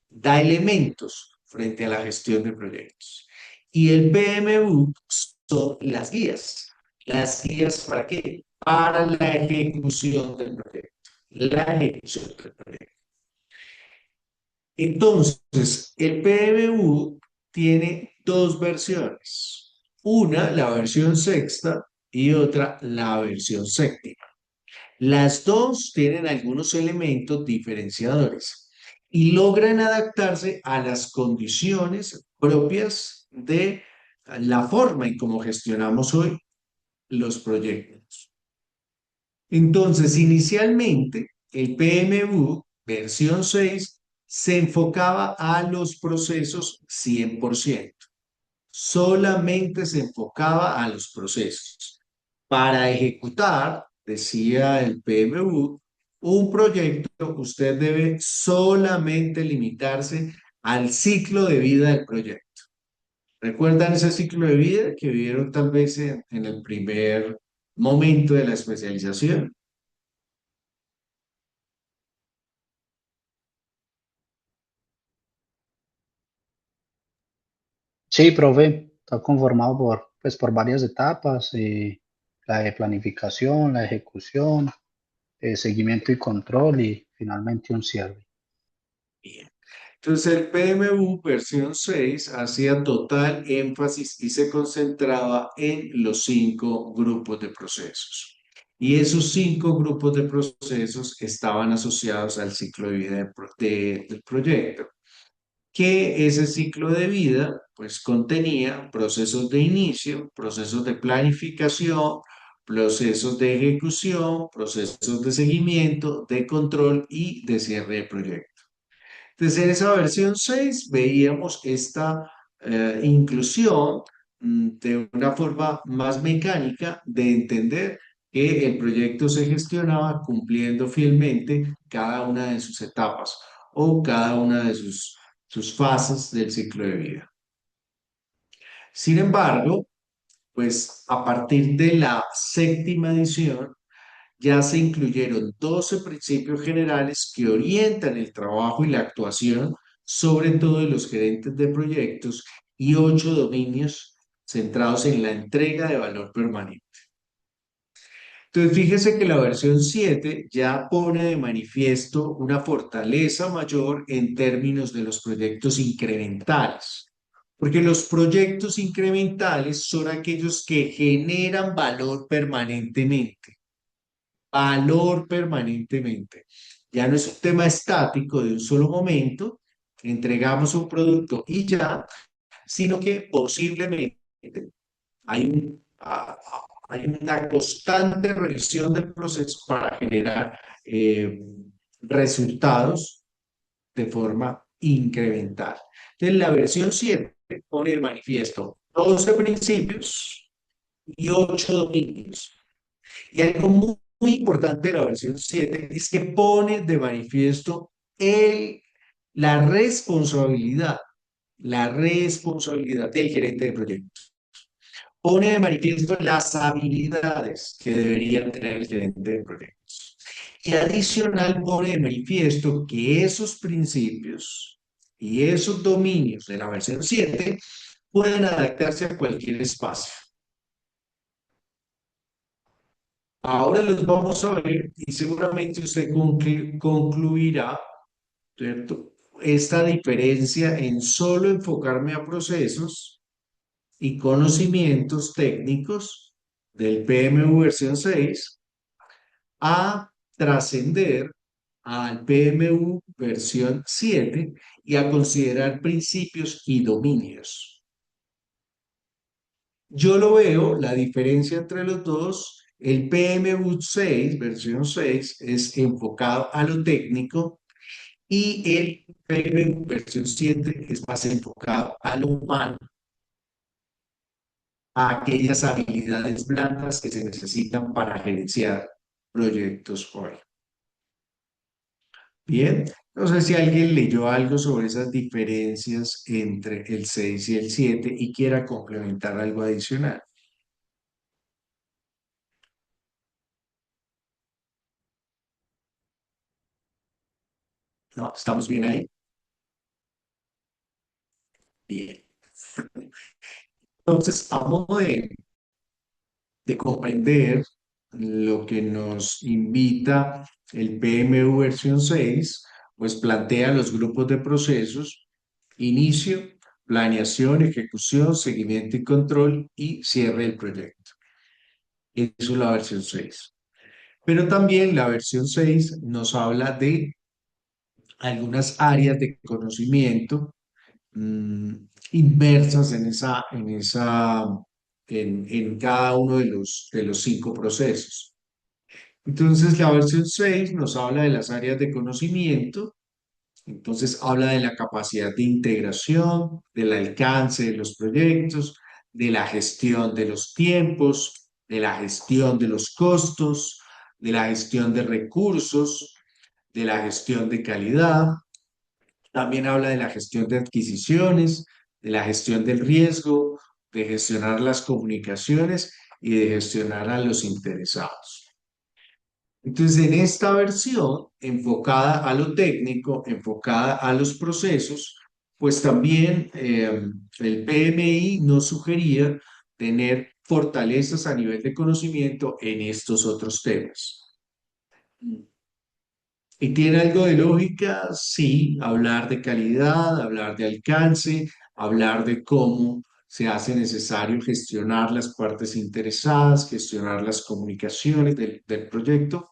S1: da elementos frente a la gestión de proyectos. Y el PMU son las guías. ¿Las guías para qué? Para la ejecución del proyecto. La ejecución del proyecto. Entonces, el PMU tiene dos versiones. Una, la versión sexta, y otra, la versión séptima. Las dos tienen algunos elementos diferenciadores y logran adaptarse a las condiciones propias de la forma en cómo gestionamos hoy los proyectos. Entonces, inicialmente, el PMU versión 6 se enfocaba a los procesos 100%. Solamente se enfocaba a los procesos. Para ejecutar, decía el PMU, un proyecto, usted debe solamente limitarse al ciclo de vida del proyecto. ¿Recuerdan ese ciclo de vida que vivieron tal vez en el primer momento de la especialización?
S3: Sí, profe, está conformado por varias etapas, la de planificación, la ejecución, seguimiento y control y finalmente un cierre.
S1: Bien. Entonces el PMU versión 6 hacía total énfasis y se concentraba en los 5 grupos de procesos. Y esos 5 grupos de procesos estaban asociados al ciclo de vida del proyecto. Que ese ciclo de vida pues contenía procesos de inicio, procesos de planificación, procesos de ejecución, procesos de seguimiento, de control y de cierre de proyecto. Entonces, en esa versión 6 veíamos esta inclusión de una forma más mecánica de entender que el proyecto se gestionaba cumpliendo fielmente cada una de sus etapas o cada una de sus fases del ciclo de vida. Sin embargo, pues a partir de la séptima edición, ya se incluyeron 12 principios generales que orientan el trabajo y la actuación, sobre todo de los gerentes de proyectos, y 8 dominios centrados en la entrega de valor permanente. Entonces, fíjese que la versión 7 ya pone de manifiesto una fortaleza mayor en términos de los proyectos incrementales, porque los proyectos incrementales son aquellos que generan valor permanentemente. Valor permanentemente. Ya no es un tema estático de un solo momento, entregamos un producto y ya, sino que posiblemente hay una constante revisión del proceso para generar resultados de forma incremental. Entonces, la versión 7 pone el manifiesto 12 principios y 8 dominios. Y algo muy muy importante de la versión 7 es que pone de manifiesto la responsabilidad del gerente de proyecto. Pone de manifiesto las habilidades que debería tener el gerente de proyectos. Y adicional pone de manifiesto que esos principios y esos dominios de la versión 7 pueden adaptarse a cualquier espacio. Ahora los vamos a ver y seguramente usted concluirá, ¿cierto? Esta diferencia en solo enfocarme a procesos y conocimientos técnicos del PMU versión 6 a trascender al PMU versión 7 y a considerar principios y dominios. Yo lo veo, la diferencia entre los dos, el PMU 6, versión 6, es enfocado a lo técnico y el PMU versión 7 es más enfocado a lo humano, a aquellas habilidades blandas que se necesitan para gerenciar proyectos hoy. Bien, no sé si alguien leyó algo sobre esas diferencias entre el 6 y el 7 y quiera complementar algo adicional. No, ¿estamos bien ahí? Bien. Entonces, a modo de comprender lo que nos invita el PMU versión 6, pues plantea los grupos de procesos: inicio, planeación, ejecución, seguimiento y control y cierre del proyecto. Eso es la versión 6. Pero también la versión 6 nos habla de algunas áreas de conocimiento mmm, inmersas en cada uno de los 5 procesos. Entonces, la versión 6 nos habla de las áreas de conocimiento. Entonces, habla de la capacidad de integración, del alcance de los proyectos, de la gestión de los tiempos, de la gestión de los costos, de la gestión de recursos, de la gestión de calidad. También habla de la gestión de adquisiciones, de la gestión del riesgo, de gestionar las comunicaciones y de gestionar a los interesados. Entonces, en esta versión, enfocada a lo técnico, enfocada a los procesos, pues también el PMI nos sugería tener fortalezas a nivel de conocimiento en estos otros temas. ¿Y tiene algo de lógica? Sí, hablar de calidad, hablar de alcance, hablar de cómo se hace necesario gestionar las partes interesadas, gestionar las comunicaciones del proyecto.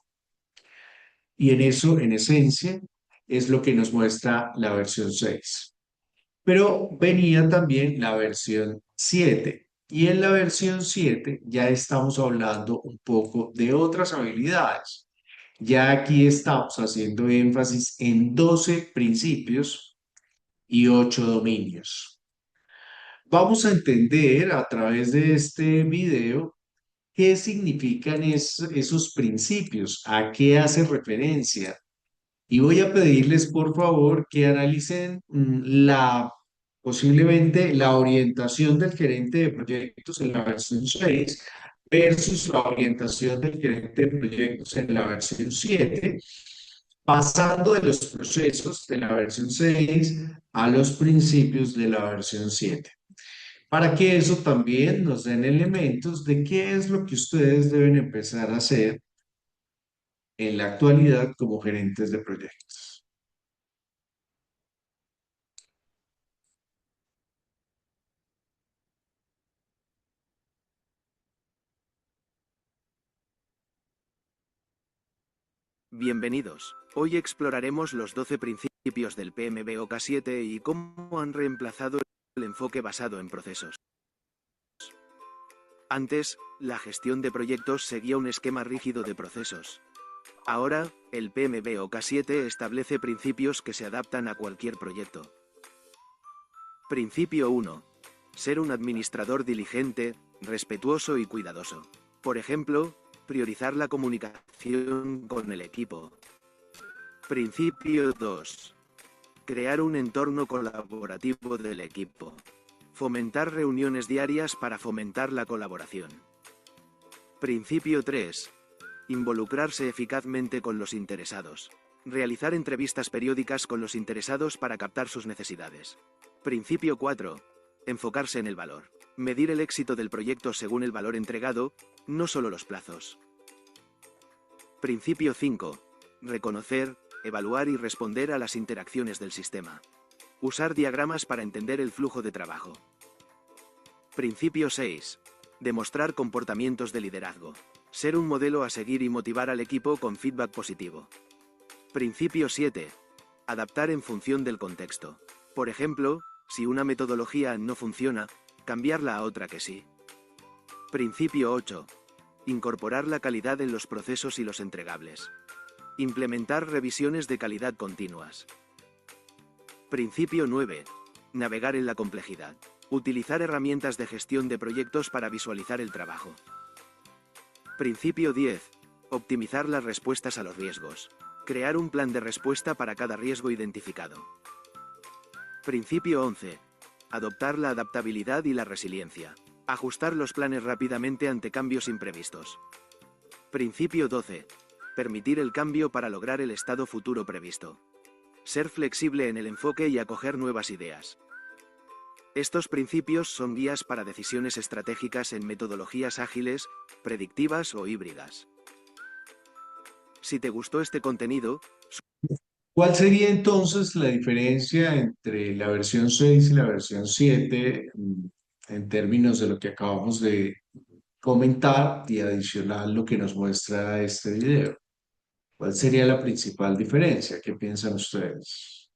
S1: Y en eso, en esencia, es lo que nos muestra la versión 6. Pero venía también la versión 7. Y en la versión 7 ya estamos hablando un poco de otras habilidades. Ya aquí estamos haciendo énfasis en 12 principios y 8 dominios. Vamos a entender a través de este video qué significan esos principios, a qué hace referencia. Y voy a pedirles, por favor, que analicen posiblemente la orientación del gerente de proyectos en la versión 6 versus la orientación del gerente de proyectos en la versión 7, pasando de los procesos de la versión 6 a los principios de la versión 7, para que eso también nos den elementos de qué es lo que ustedes deben empezar a hacer en la actualidad como gerentes de proyectos.
S5: Bienvenidos. Hoy exploraremos los 12 principios del PMBOK 7 y cómo han reemplazado el enfoque basado en procesos. Antes, la gestión de proyectos seguía un esquema rígido de procesos. Ahora, el PMBOK 7 establece principios que se adaptan a cualquier proyecto. Principio 1. Ser un administrador diligente, respetuoso y cuidadoso. Por ejemplo, Priorizar la comunicación con el equipo. Principio 2. Crear un entorno colaborativo del equipo. Fomentar reuniones diarias para fomentar la colaboración. Principio 3. Involucrarse eficazmente con los interesados. Realizar entrevistas periódicas con los interesados para captar sus necesidades. Principio 4. Enfocarse en el valor. Medir el éxito del proyecto según el valor entregado, no solo los plazos. Principio 5. Reconocer, evaluar y responder a las interacciones del sistema. Usar diagramas para entender el flujo de trabajo. Principio 6. Demostrar comportamientos de liderazgo. Ser un modelo a seguir y motivar al equipo con feedback positivo. Principio 7. Adaptar en función del contexto. Por ejemplo, si una metodología no funciona, cambiarla a otra que sí. Principio 8. Incorporar la calidad en los procesos y los entregables. Implementar revisiones de calidad continuas. Principio 9. Navegar en la complejidad. Utilizar herramientas de gestión de proyectos para visualizar el trabajo. Principio 10. Optimizar las respuestas a los riesgos. Crear un plan de respuesta para cada riesgo identificado. Principio 11. Adoptar la adaptabilidad y la resiliencia. Ajustar los planes rápidamente ante cambios imprevistos. Principio 12. Permitir el cambio para lograr el estado futuro previsto. Ser flexible en el enfoque y acoger nuevas ideas. Estos principios son guías para decisiones estratégicas en metodologías ágiles, predictivas o híbridas. Si te gustó este contenido,
S1: ¿Cuál sería entonces la diferencia entre la versión 6 y la versión 7 en términos de lo que acabamos de comentar y adicional lo que nos muestra este video? ¿Cuál sería la principal diferencia? ¿Qué piensan ustedes?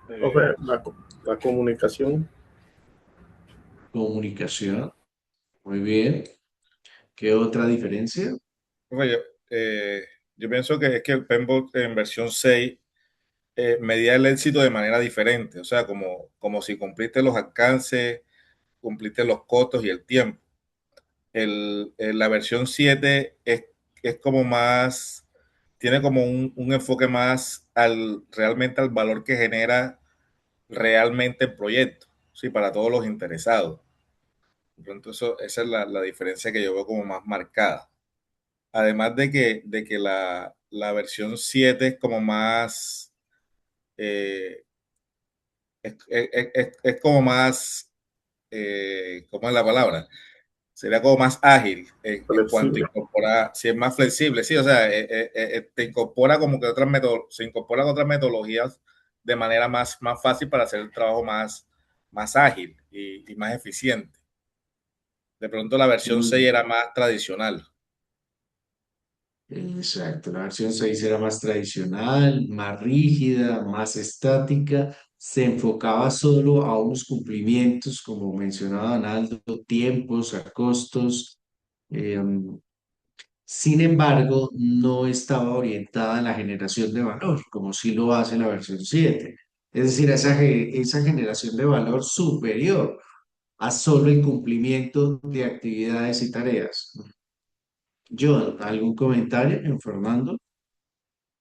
S4: Profe, la comunicación.
S1: Comunicación. Muy bien. ¿Qué otra diferencia?
S2: Oye, yo pienso que es que el PMBOK en versión 6 medía el éxito de manera diferente, o sea, como si cumpliste los alcances, cumpliste los costos y el tiempo. La versión 7 es como más, tiene como un enfoque más realmente al valor que genera realmente el proyecto, ¿sí? Para todos los interesados. Entonces, esa es la diferencia que yo veo como más marcada. Además de que la versión 7 es como más, eh, es como más, ¿cómo es la palabra? Sería como más ágil en cuanto a
S4: Flexible.
S2: incorporar, si es más flexible, sí, o sea, te incorpora como que se incorporan otras metodologías de manera más fácil para hacer el trabajo más ágil y más eficiente. De pronto la versión 6 era más tradicional.
S1: Exacto, la versión 6 era más tradicional, más rígida, más estática, se enfocaba solo a unos cumplimientos, como mencionaba Donaldo, tiempos, a costos. eh, Sin embargo, no estaba orientada a la generación de valor, como sí lo hace la versión 7. Es decir, esa generación de valor superior a solo el cumplimiento de actividades y tareas. John, ¿algún comentario, Fernando?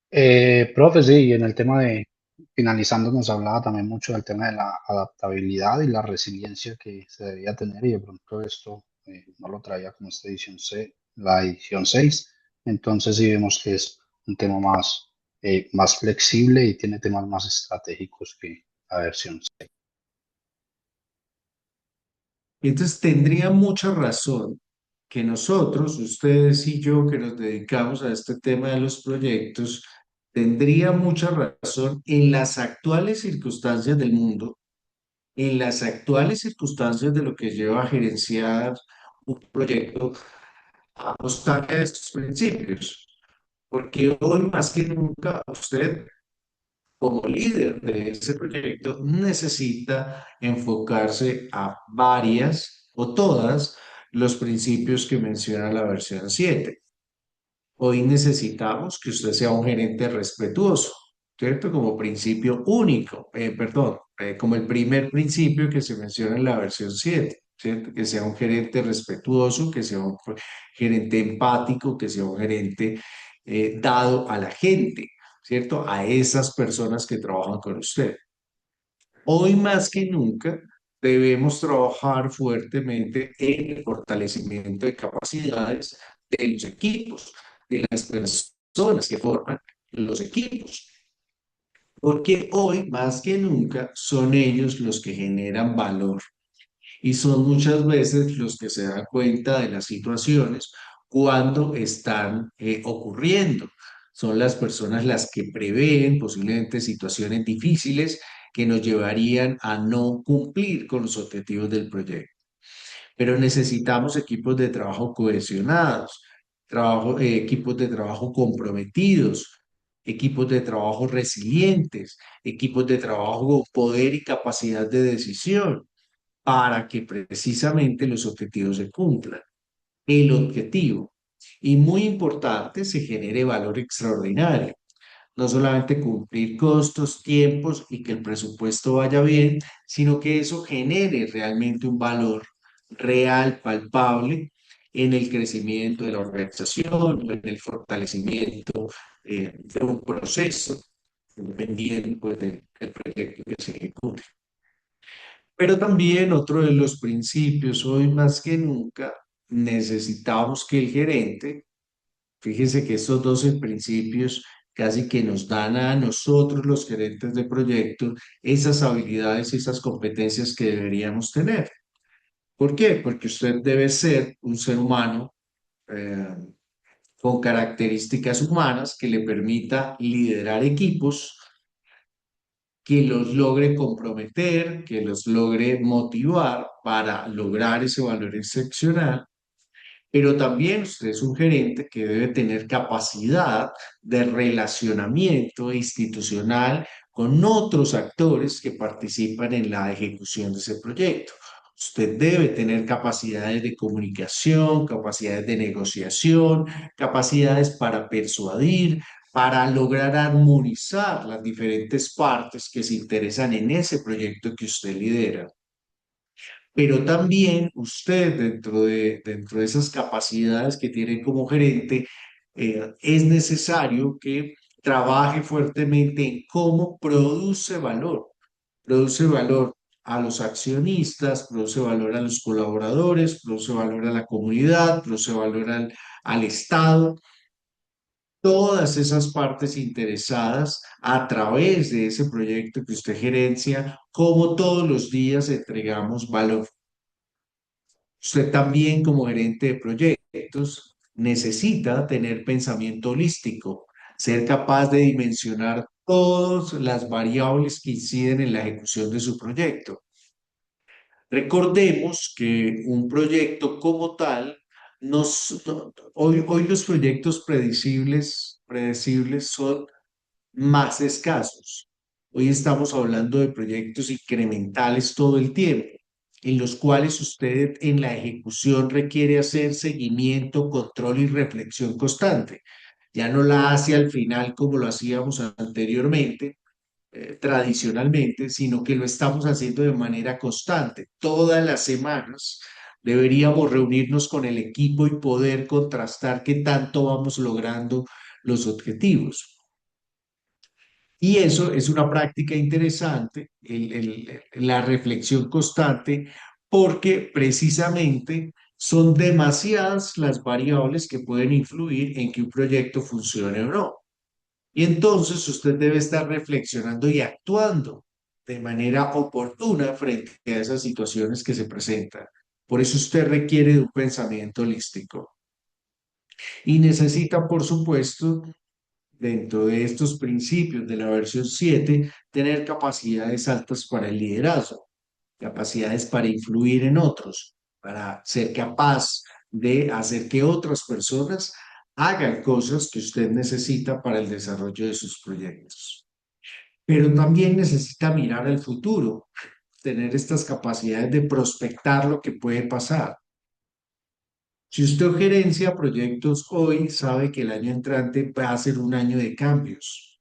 S3: Profe, sí, y en el tema de, finalizando, nos hablaba también mucho del tema de la adaptabilidad y la resiliencia que se debía tener, y de pronto esto no lo traía como esta edición C, la edición 6. Entonces sí vemos que es un tema más flexible y tiene temas más estratégicos que la versión 6.
S1: Y entonces tendría mucha razón que nosotros, ustedes y yo, que nos dedicamos a este tema de los proyectos, tendría mucha razón en las actuales circunstancias del mundo, en las actuales circunstancias de lo que lleva a gerenciar un proyecto, a apostar a estos principios. Porque hoy más que nunca usted, como líder de ese proyecto, necesita enfocarse a varias o todas los principios que menciona la versión 7. Hoy necesitamos que usted sea un gerente respetuoso, ¿cierto? Como principio único, perdón, como el primer principio que se menciona en la versión 7. ¿cierto? Que sea un gerente respetuoso, que sea un gerente empático, que sea un gerente dado a la gente, ¿cierto? A esas personas que trabajan con usted. Hoy más que nunca debemos trabajar fuertemente en el fortalecimiento de capacidades de los equipos, de las personas que forman los equipos, porque hoy más que nunca son ellos los que generan valor y son muchas veces los que se dan cuenta de las situaciones cuando están ocurriendo. Son las personas las que prevén posiblemente situaciones difíciles que nos llevarían a no cumplir con los objetivos del proyecto. Pero necesitamos equipos de trabajo cohesionados, equipos de trabajo comprometidos, equipos de trabajo resilientes, equipos de trabajo con poder y capacidad de decisión para que precisamente los objetivos se cumplan. El objetivo, y muy importante, se genere valor extraordinario. No solamente cumplir costos, tiempos y que el presupuesto vaya bien, sino que eso genere realmente un valor real, palpable en el crecimiento de la organización, en el fortalecimiento de un proceso, dependiendo pues, del proyecto que se ejecute. Pero también otro de los principios, hoy más que nunca, necesitamos que el gerente, fíjense que estos 12 principios casi que nos dan a nosotros los gerentes de proyectos esas habilidades y esas competencias que deberíamos tener. ¿Por qué? Porque usted debe ser un ser humano eh, con características humanas que le permita liderar equipos, que los logre comprometer, que los logre motivar para lograr ese valor excepcional, pero también usted es un gerente que debe tener capacidad de relacionamiento institucional con otros actores que participan en la ejecución de ese proyecto. Usted debe tener capacidades de comunicación, capacidades de negociación, capacidades para persuadir, para lograr armonizar las diferentes partes que se interesan en ese proyecto que usted lidera. Pero también usted, dentro de esas capacidades que tiene como gerente, es necesario que trabaje fuertemente en cómo produce valor. Produce valor a los accionistas, produce valor a los colaboradores, produce valor a la comunidad, produce valor al Estado, todas esas partes interesadas a través de ese proyecto que usted gerencia, cómo todos los días entregamos valor. Usted también como gerente de proyectos necesita tener pensamiento holístico, ser capaz de dimensionar todas las variables que inciden en la ejecución de su proyecto. Recordemos que un proyecto como tal, hoy los proyectos predecibles son más escasos. Hoy estamos hablando de proyectos incrementales todo el tiempo, en los cuales usted en la ejecución requiere hacer seguimiento, control y reflexión constante. Ya no la hace al final como lo hacíamos anteriormente, tradicionalmente, sino que lo estamos haciendo de manera constante. Todas las semanas deberíamos reunirnos con el equipo y poder contrastar qué tanto vamos logrando los objetivos. Y eso es una práctica interesante, la reflexión constante, porque precisamente son demasiadas las variables que pueden influir en que un proyecto funcione o no. Y entonces usted debe estar reflexionando y actuando de manera oportuna frente a esas situaciones que se presentan. Por eso usted requiere de un pensamiento holístico. Y necesita, por supuesto, dentro de estos principios de la versión 7, tener capacidades altas para el liderazgo, capacidades para influir en otros, para ser capaz de hacer que otras personas hagan cosas que usted necesita para el desarrollo de sus proyectos. Pero también necesita mirar al futuro, tener estas capacidades de prospectar lo que puede pasar. Si usted gerencia proyectos hoy, sabe que el año entrante va a ser un año de cambios.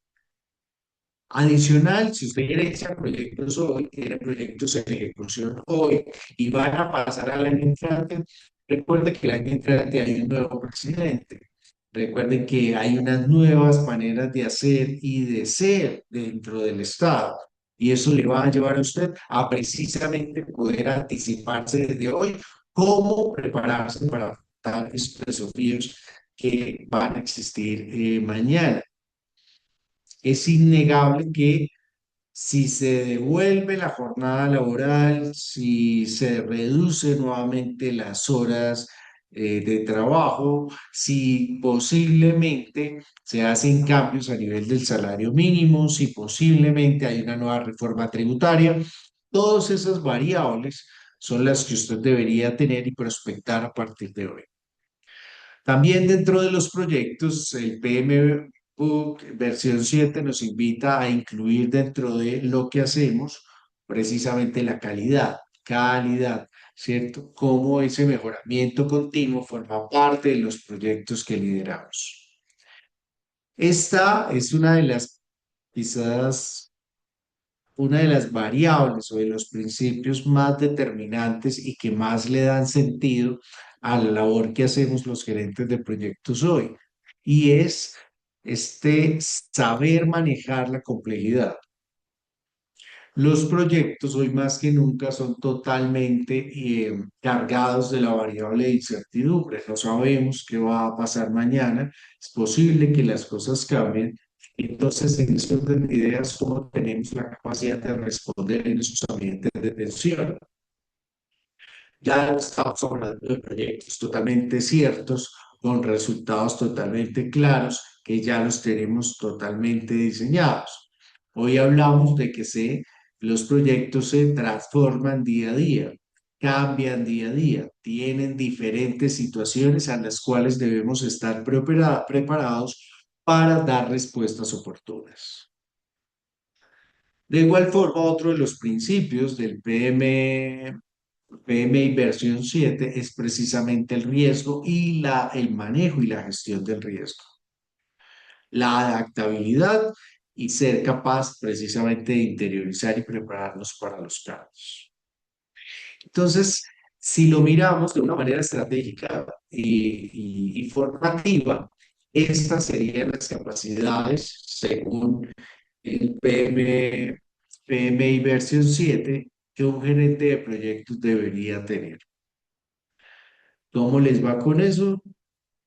S1: Adicional, si usted inicia proyectos hoy, tiene proyectos en ejecución hoy y van a pasar al año entrante, recuerde que el año entrante hay un nuevo presidente. Recuerden que hay unas nuevas maneras de hacer y de ser dentro del Estado. Y eso le va a llevar a usted a precisamente poder anticiparse desde hoy cómo prepararse para afrontar estos desafíos que van a existir mañana. Es innegable que si se devuelve la jornada laboral, si se reduce nuevamente las horas de trabajo, si posiblemente se hacen cambios a nivel del salario mínimo, si posiblemente hay una nueva reforma tributaria, todas esas variables son las que usted debería tener y prospectar a partir de hoy. También dentro de los proyectos, el PM Book versión 7 nos invita a incluir dentro de lo que hacemos precisamente la calidad, ¿cierto? Cómo ese mejoramiento continuo forma parte de los proyectos que lideramos. Esta es una de las, quizás, una de las variables o de los principios más determinantes y que más le dan sentido a la labor que hacemos los gerentes de proyectos hoy. Y es este saber manejar la complejidad. Los proyectos hoy más que nunca son totalmente cargados de la variable de incertidumbre. No sabemos qué va a pasar mañana. Es posible que las cosas cambien. Entonces, en este orden de ideas, ¿cómo tenemos la capacidad de responder en esos ambientes de tensión? Ya estamos hablando de proyectos totalmente ciertos, con resultados totalmente claros, que ya los tenemos totalmente diseñados. Hoy hablamos de que los proyectos se transforman día a día, cambian día a día, tienen diferentes situaciones a las cuales debemos estar preparados para dar respuestas oportunas. De igual forma, otro de los principios del PMI versión 7 es precisamente el riesgo y el manejo y la gestión del riesgo. La adaptabilidad y ser capaz precisamente de interiorizar y prepararnos para los cambios. Entonces, si lo miramos de una manera estratégica y formativa, estas serían las capacidades según el PMI versión 7 que un gerente de proyectos debería tener. ¿Cómo les va con eso?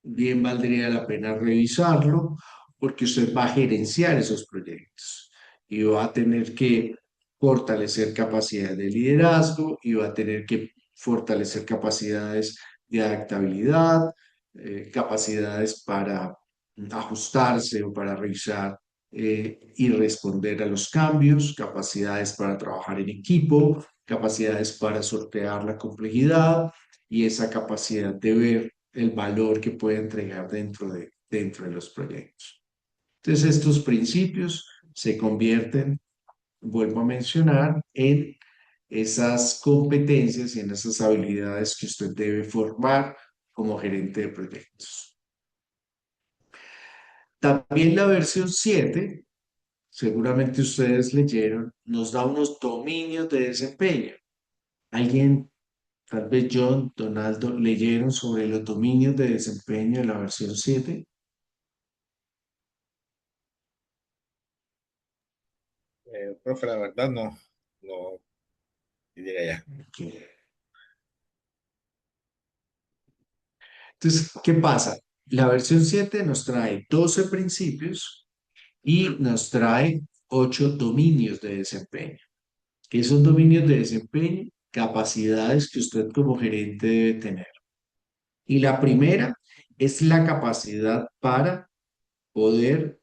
S1: Bien valdría la pena revisarlo porque usted va a gerenciar esos proyectos y va a tener que fortalecer capacidades de liderazgo y va a tener que fortalecer capacidades de adaptabilidad, capacidades para ajustarse o para revisar y responder a los cambios, capacidades para trabajar en equipo, capacidades para sortear la complejidad y esa capacidad de ver el valor que puede entregar dentro de los proyectos. Entonces, estos principios se convierten, vuelvo a mencionar, en esas competencias y en esas habilidades que usted debe formar como gerente de proyectos. También la versión 7, seguramente ustedes leyeron, nos da unos dominios de desempeño. ¿Alguien, tal vez John, Donaldo, leyeron sobre los dominios de desempeño de la versión 7?
S2: Profe, la verdad no llega ya.
S1: Entonces, ¿qué pasa? La versión 7 nos trae 12 principios y nos trae 8 dominios de desempeño. ¿Qué son dominios de desempeño? Capacidades que usted como gerente debe tener. Y la primera es la capacidad para poder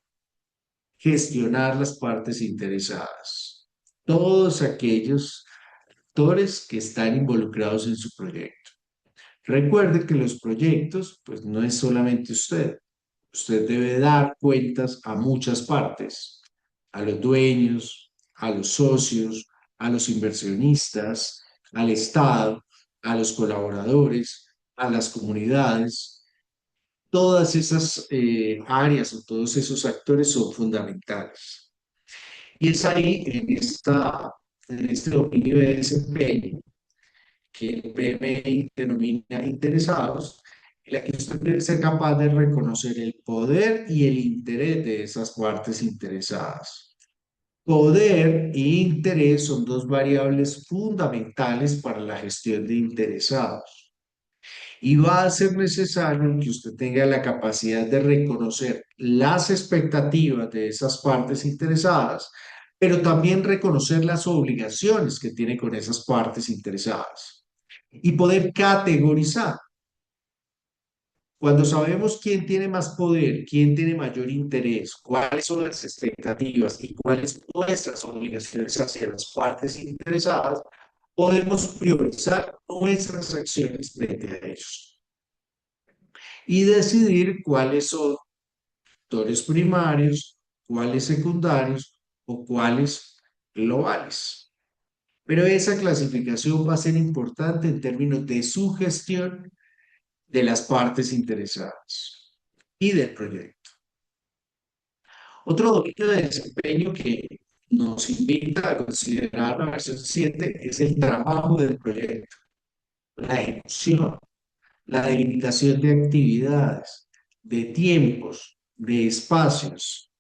S1: gestionar las partes interesadas. Todos aquellos actores que están involucrados en su proyecto. Recuerde que los proyectos, pues no es solamente usted. Usted debe dar cuentas a muchas partes, a los dueños, a los socios, a los inversionistas, al Estado, a los colaboradores, a las comunidades. Todas esas áreas o todos esos actores son fundamentales. Y es ahí, en este dominio de desempeño, que el PMI denomina interesados, en la que usted debe ser capaz de reconocer el poder y el interés de esas partes interesadas. Poder e interés son dos variables fundamentales para la gestión de interesados. Y va a ser necesario que usted tenga la capacidad de reconocer las expectativas de esas partes interesadas, pero también reconocer las obligaciones que tiene con esas partes interesadas y poder categorizar. Cuando sabemos quién tiene más poder, quién tiene mayor interés, cuáles son las expectativas y cuáles son nuestras obligaciones hacia las partes interesadas, podemos priorizar nuestras acciones frente a ellos y decidir cuáles son actores primarios, cuáles secundarios o cuáles globales. Pero esa clasificación va a ser importante en términos de su gestión de las partes interesadas y del proyecto. Otro dominio de desempeño que nos invita a considerar la versión 7 es el trabajo del proyecto, la ejecución, la delimitación de actividades, de tiempos, de espacios,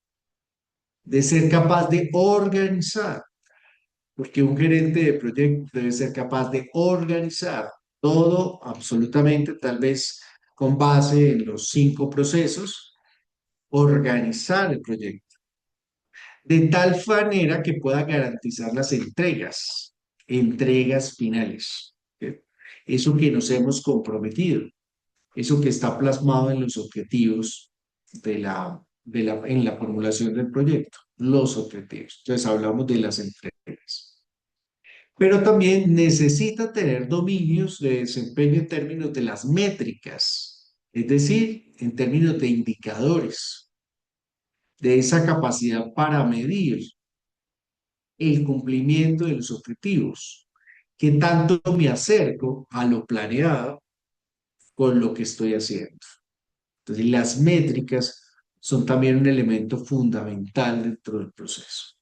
S1: de ser capaz de organizar, porque un gerente de proyecto debe ser capaz de organizar todo absolutamente, tal vez con base en los 5 procesos, organizar el proyecto, de tal manera que pueda garantizar las entregas finales. ¿Sí? Eso que nos hemos comprometido, eso que está plasmado en los objetivos en la formulación del proyecto, los objetivos. Entonces hablamos de las entregas. Pero también necesita tener dominios de desempeño en términos de las métricas, es decir, en términos de indicadores, de esa capacidad para medir el cumplimiento de los objetivos, que tanto me acerco a lo planeado con lo que estoy haciendo. Entonces, las métricas son también un elemento fundamental dentro del proceso.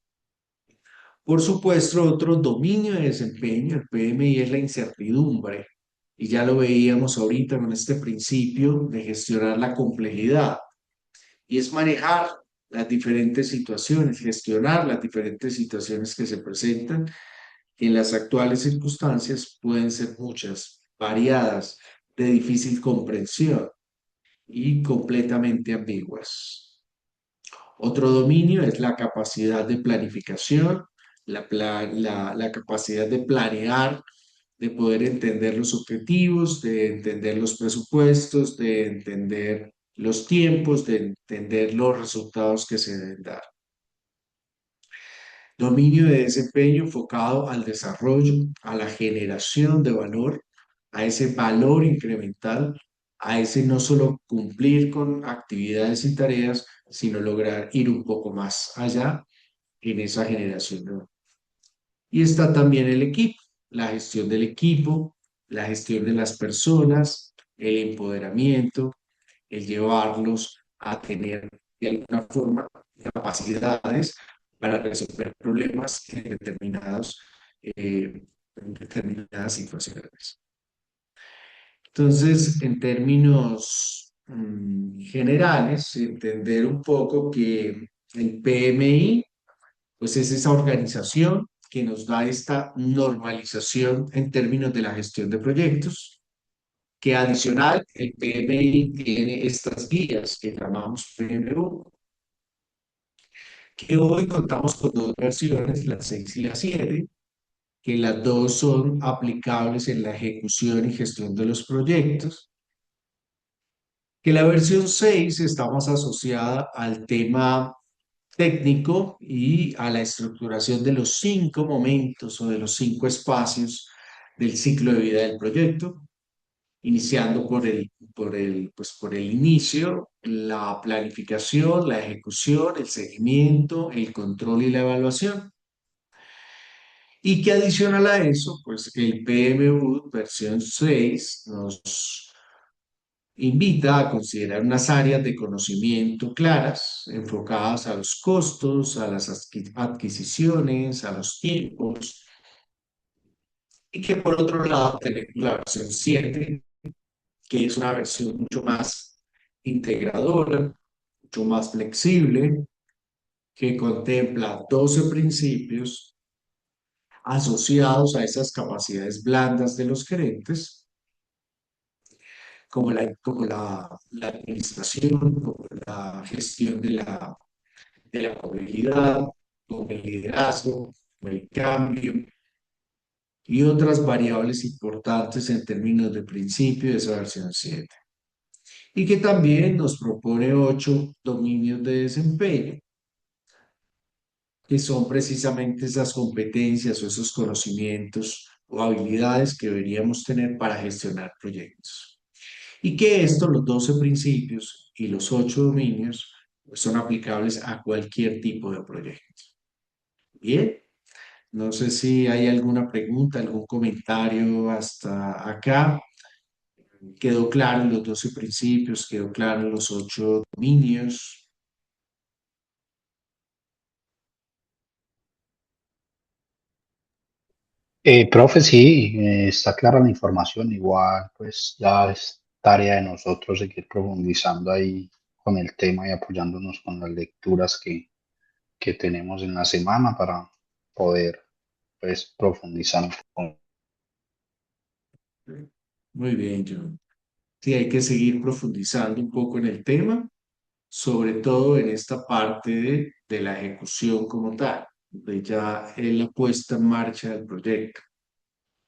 S1: Por supuesto, otro dominio de desempeño, el PMI, es la incertidumbre. Y ya lo veíamos ahorita con este principio de gestionar la complejidad. Y es manejar las diferentes situaciones, gestionar las diferentes situaciones que se presentan, que en las actuales circunstancias pueden ser muchas, variadas, de difícil comprensión y completamente ambiguas. Otro dominio es la capacidad de planificación, la capacidad de planear, de poder entender los objetivos, de entender los presupuestos, de entender los tiempos, de entender los resultados que se deben dar. Dominio de desempeño enfocado al desarrollo, a la generación de valor, a ese valor incremental, a ese no solo cumplir con actividades y tareas, sino lograr ir un poco más allá en esa generación de valor. Y está también el equipo, la gestión del equipo, la gestión de las personas, el empoderamiento, el llevarlos a tener de alguna forma capacidades para resolver problemas en determinadas situaciones. Entonces, en términos generales, entender un poco que el PMI, pues es esa organización que nos da esta normalización en términos de la gestión de proyectos, que adicional el PMI tiene estas guías que llamamos PMU, que hoy contamos con dos versiones, la 6 y la 7, que las dos son aplicables en la ejecución y gestión de los proyectos, que la versión 6 está más asociada al tema técnico y a la estructuración de los 5 momentos o de los 5 espacios del ciclo de vida del proyecto, iniciando por el inicio, la planificación, la ejecución, el seguimiento, el control y la evaluación. Y que adicional a eso, pues el PMU versión 6 nos Invita a considerar unas áreas de conocimiento claras, enfocadas a los costos, a las adquisiciones, a los tiempos, y que por otro lado tenemos la versión 7, que es una versión mucho más integradora, mucho más flexible, que contempla 12 principios asociados a esas capacidades blandas de los gerentes, como la administración, como la gestión de la movilidad, como el liderazgo, como el cambio y otras variables importantes en términos de principio de esa versión 7. Y que también nos propone 8 dominios de desempeño, que son precisamente esas competencias o esos conocimientos o habilidades que deberíamos tener para gestionar proyectos. Y que estos, los 12 principios y los 8 dominios, pues son aplicables a cualquier tipo de proyecto. Bien, no sé si hay alguna pregunta, algún comentario hasta acá. ¿Quedó claro los 12 principios? ¿Quedó claro los 8 dominios?
S3: Profe, sí, está clara la información. Igual, pues ya es tarea de nosotros seguir profundizando ahí con el tema y apoyándonos con las lecturas que tenemos en la semana para poder, pues, profundizar un poco.
S1: Muy bien, John. Sí, hay que seguir profundizando un poco en el tema, sobre todo en esta parte de la ejecución como tal, de ya la puesta en marcha del proyecto.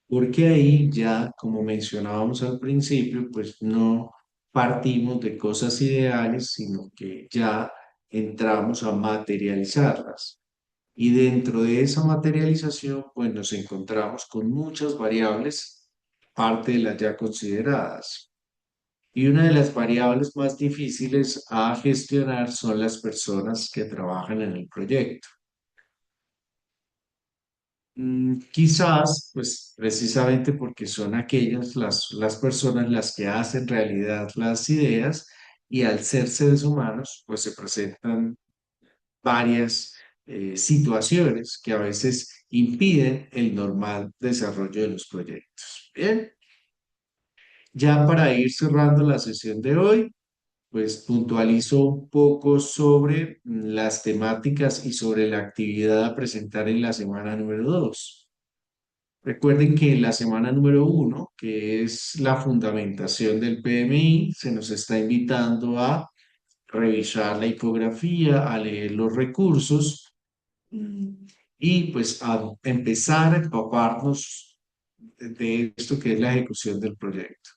S1: Porque ahí ya, como mencionábamos al principio, pues no partimos de cosas ideales, sino que ya entramos a materializarlas. Y dentro de esa materialización, pues nos encontramos con muchas variables, parte de las ya consideradas. Y una de las variables más difíciles a gestionar son las personas que trabajan en el proyecto. Quizás, pues precisamente porque son aquellas las personas las que hacen realidad las ideas y al ser seres humanos, pues se presentan varias situaciones que a veces impiden el normal desarrollo de los proyectos. Bien, ya para ir cerrando la sesión de hoy, pues puntualizo un poco sobre las temáticas y sobre la actividad a presentar en la semana número 2. Recuerden que en la semana número 1, que es la fundamentación del PMI, se nos está invitando a revisar la infografía, a leer los recursos y pues a empezar a empaparnos de esto que es la ejecución del proyecto.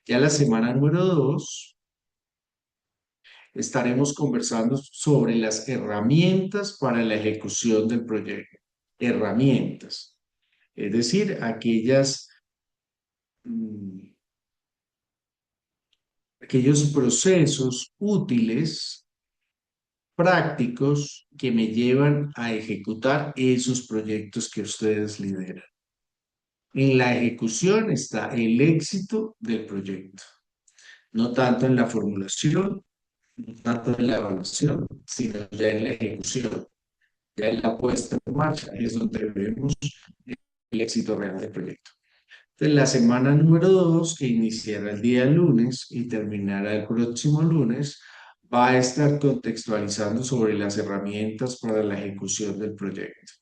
S1: Ya la semana número 2 estaremos conversando sobre las herramientas para la ejecución del proyecto. Herramientas, es decir, mm, aquellos procesos útiles, prácticos, que me llevan a ejecutar esos proyectos que ustedes lideran. En la ejecución está el éxito del proyecto, no tanto en la formulación, no tanto en la evaluación, sino ya en la ejecución, ya en la puesta en marcha, es donde vemos el éxito real del proyecto. Entonces, la semana número 2, que iniciará el día lunes y terminará el próximo lunes, va a estar contextualizando sobre las herramientas para la ejecución del proyecto.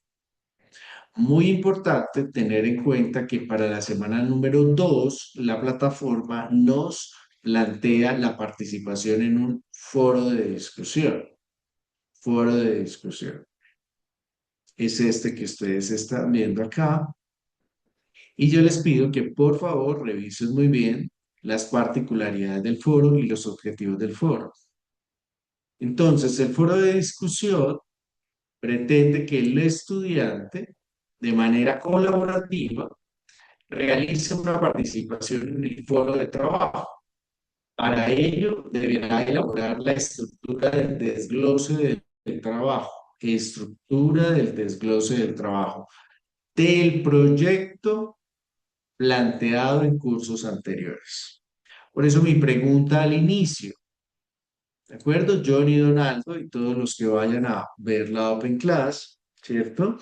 S1: Muy importante tener en cuenta que para la semana número 2, la plataforma nos plantea la participación en un foro de discusión. Foro de discusión. Es este que ustedes están viendo acá. Y yo les pido que por favor revisen muy bien las particularidades del foro y los objetivos del foro. Entonces, el foro de discusión pretende que el estudiante, de manera colaborativa, realice una participación en el foro de trabajo. Para ello, deberá elaborar la estructura del desglose del trabajo, estructura del desglose del trabajo, del proyecto planteado en cursos anteriores. Por eso mi pregunta al inicio, ¿de acuerdo? John y Donaldo y todos los que vayan a ver la Open Class, ¿cierto?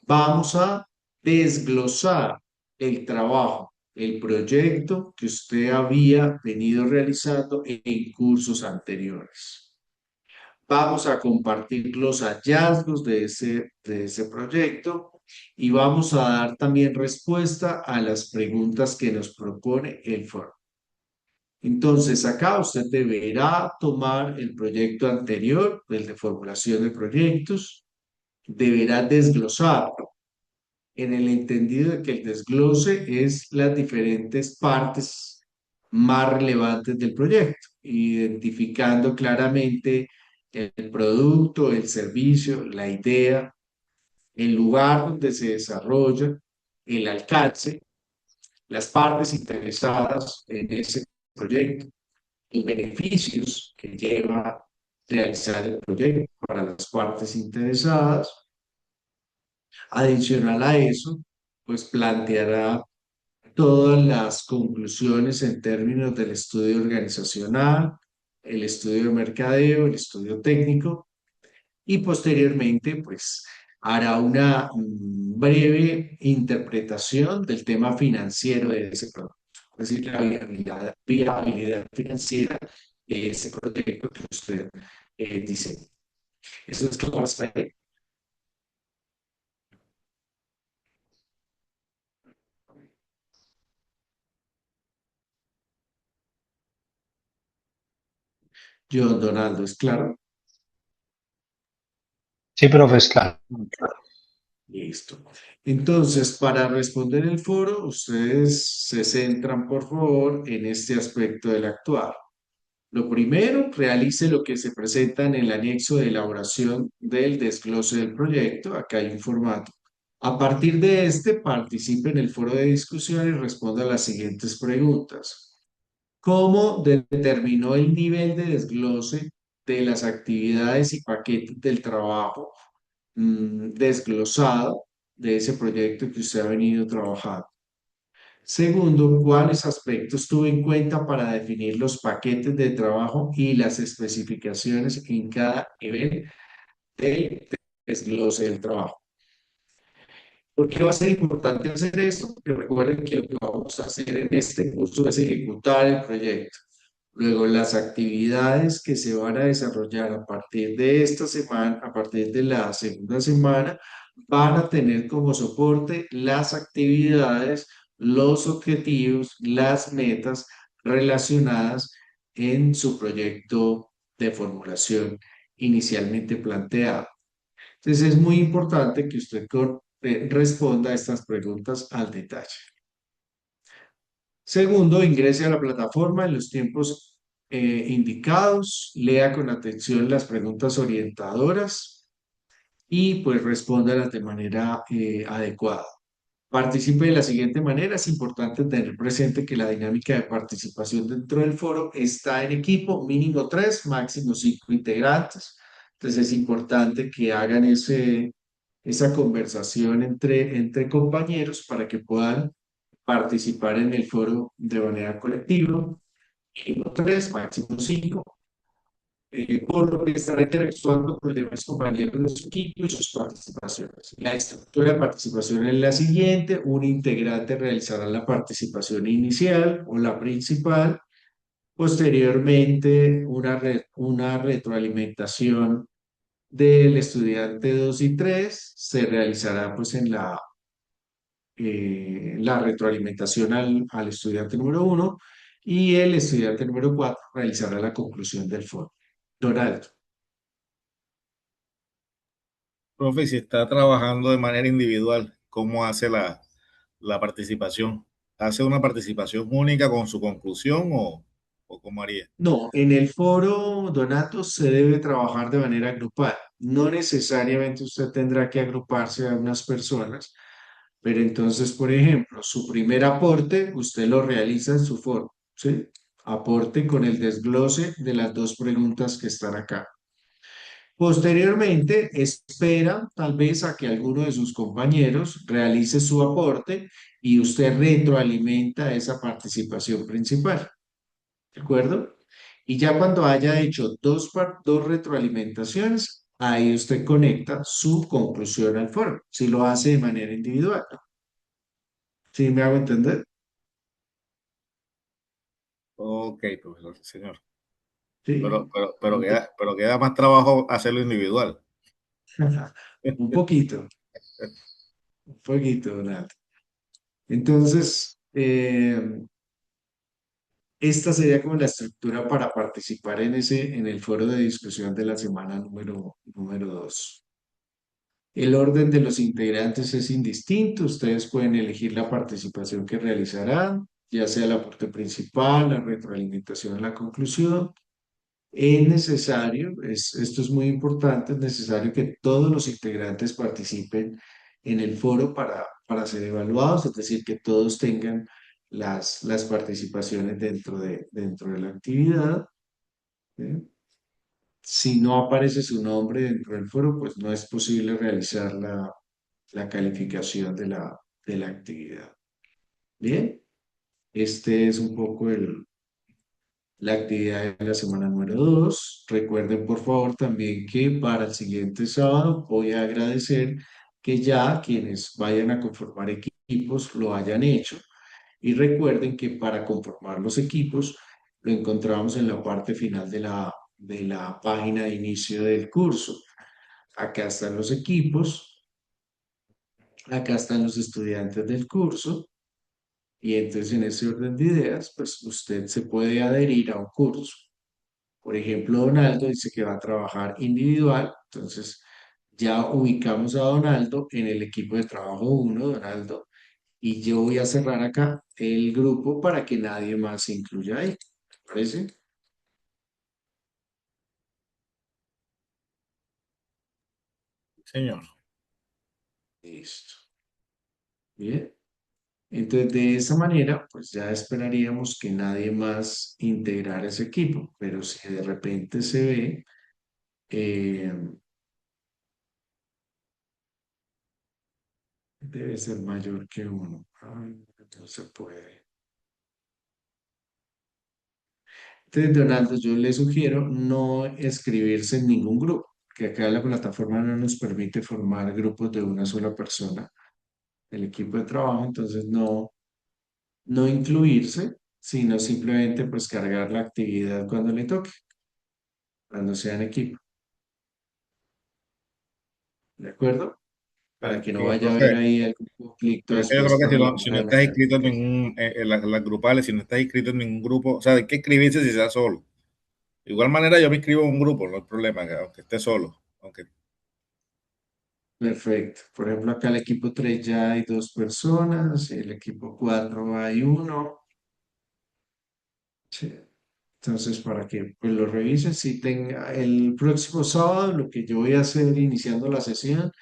S1: Vamos a desglosar el trabajo, el proyecto que usted había venido realizando en cursos anteriores. Vamos a compartir los hallazgos de ese proyecto y vamos a dar también respuesta a las preguntas que nos propone el foro. Entonces, acá usted deberá tomar el proyecto anterior, el de formulación de proyectos, deberá desglosarlo en el entendido de que el desglose es las diferentes partes más relevantes del proyecto, identificando claramente el producto, el servicio, la idea, el lugar donde se desarrolla, el alcance, las partes interesadas en ese proyecto, los beneficios que lleva realizar el proyecto para las partes interesadas. Adicional a eso, pues planteará todas las conclusiones en términos del estudio organizacional, el estudio de mercadeo, el estudio técnico y posteriormente pues hará una breve interpretación del tema financiero de ese producto, es decir, la viabilidad financiera de ese proyecto que usted diseña. Eso es lo más breve. John Donaldo, ¿es claro?
S3: Sí, profe, es claro.
S1: Listo. Entonces, para responder el foro, ustedes se centran, por favor, en este aspecto del actuar. Lo primero, realice lo que se presenta en el anexo de elaboración del desglose del proyecto. Acá hay un formato. A partir de este, participe en el foro de discusión y responda a las siguientes preguntas. ¿Cómo determinó el nivel de desglose de las actividades y paquetes del trabajo desglosado de ese proyecto que usted ha venido trabajando? Segundo, ¿cuáles aspectos tuvo en cuenta para definir los paquetes de trabajo y las especificaciones en cada nivel del desglose del trabajo? ¿Por qué va a ser importante hacer esto? Porque recuerden que lo que vamos a hacer en este curso es ejecutar el proyecto. Luego, las actividades que se van a desarrollar a partir de esta semana, a partir de la segunda semana, van a tener como soporte las actividades, los objetivos, las metas relacionadas en su proyecto de formulación inicialmente planteado. Entonces, es muy importante que usted responda a estas preguntas al detalle. Segundo, ingrese a la plataforma en los tiempos indicados, lea con atención las preguntas orientadoras y pues respóndalas de manera adecuada. Participe de la siguiente manera. Es importante tener presente que la dinámica de participación dentro del foro está en equipo, mínimo 3, máximo 5 integrantes. Entonces es importante que hagan esa conversación entre compañeros para que puedan participar en el foro de manera colectiva. Mínimo 3, máximo 5, por lo que estará interactuando con los demás compañeros de su equipo y sus participaciones. La estructura de participación es la siguiente: un integrante realizará la participación inicial o la principal, posteriormente una retroalimentación del estudiante 2 y 3 se realizará pues en la retroalimentación al estudiante número 1 y el estudiante número 4 realizará la conclusión del foro. Donaldo.
S2: Profe, si está trabajando de manera individual, ¿cómo hace la participación? ¿Hace una participación única con su conclusión o cómo haría?
S1: No, en el foro, Donato, se debe trabajar de manera grupal. No necesariamente usted tendrá que agruparse a unas personas, pero entonces, por ejemplo, su primer aporte, usted lo realiza en su foro, ¿sí? Aporte con el desglose de las dos preguntas que están acá. Posteriormente, espera tal vez a que alguno de sus compañeros realice su aporte y usted retroalimenta esa participación principal. ¿de acuerdo? Y ya cuando haya hecho dos retroalimentaciones, ahí usted conecta su conclusión al foro, si lo hace de manera individual. ¿Sí me hago entender?
S2: Ok, profesor, sí, señor.
S1: Sí.
S2: Pero queda más trabajo hacerlo individual.
S1: Un poquito, un poquito, Donald. Entonces, esta sería como la estructura para participar en el foro de discusión de la semana número 2. El orden de los integrantes es indistinto. Ustedes pueden elegir la participación que realizarán, ya sea el aporte principal, la retroalimentación en la conclusión. Es necesario, esto es muy importante, es necesario que todos los integrantes participen en el foro para ser evaluados, es decir, que todos tengan las participaciones dentro de la actividad. ¿Sí? Si no aparece su nombre dentro del foro, pues no es posible realizar la calificación de la actividad. Bien, este es un poco la actividad de la semana número 2. Recuerden, por favor, también que para el siguiente sábado voy a agradecer que ya quienes vayan a conformar equipos lo hayan hecho. Y recuerden que para conformar los equipos lo encontramos en la parte final de la página de inicio del curso. Acá están los equipos, acá están los estudiantes del curso. Y entonces en ese orden de ideas, pues usted se puede adherir a un curso. Por ejemplo, Donaldo dice que va a trabajar individual, entonces ya ubicamos a Donaldo en el equipo de trabajo 1, Donaldo, y yo voy a cerrar acá el grupo para que nadie más se incluya ahí. ¿Te parece?
S2: Señor.
S1: Listo. Bien. Entonces, de esa manera, pues ya esperaríamos que nadie más integrara ese equipo, pero si de repente se ve, eh, debe ser mayor que uno. Ay, no se puede. Entonces, Donaldo, yo le sugiero no escribirse en ningún grupo, que acá la plataforma no nos permite formar grupos de una sola persona, el equipo de trabajo, entonces no incluirse, sino simplemente pues cargar la actividad cuando le toque, cuando sea en equipo, ¿de acuerdo? Para que no
S2: Pero,
S1: vaya a haber
S2: profe,
S1: ahí algún conflicto
S2: pero es que yo
S1: después
S2: creo que
S1: por la
S2: si
S1: hora
S2: no
S1: de la
S2: estás inscrito en
S1: calificación.
S2: ningún, en las grupales, si no estás inscrito en ningún grupo, o sea, hay que inscribirse si sea solo. De igual manera, yo me inscribo en un grupo, no hay problema, aunque esté solo. Aunque,
S1: Perfecto. Por ejemplo, acá el equipo 3 ya hay 2 personas, el equipo 4 hay uno. Sí. Entonces, para que pues, lo revisen, si tenga el próximo sábado, lo que yo voy a hacer iniciando la sesión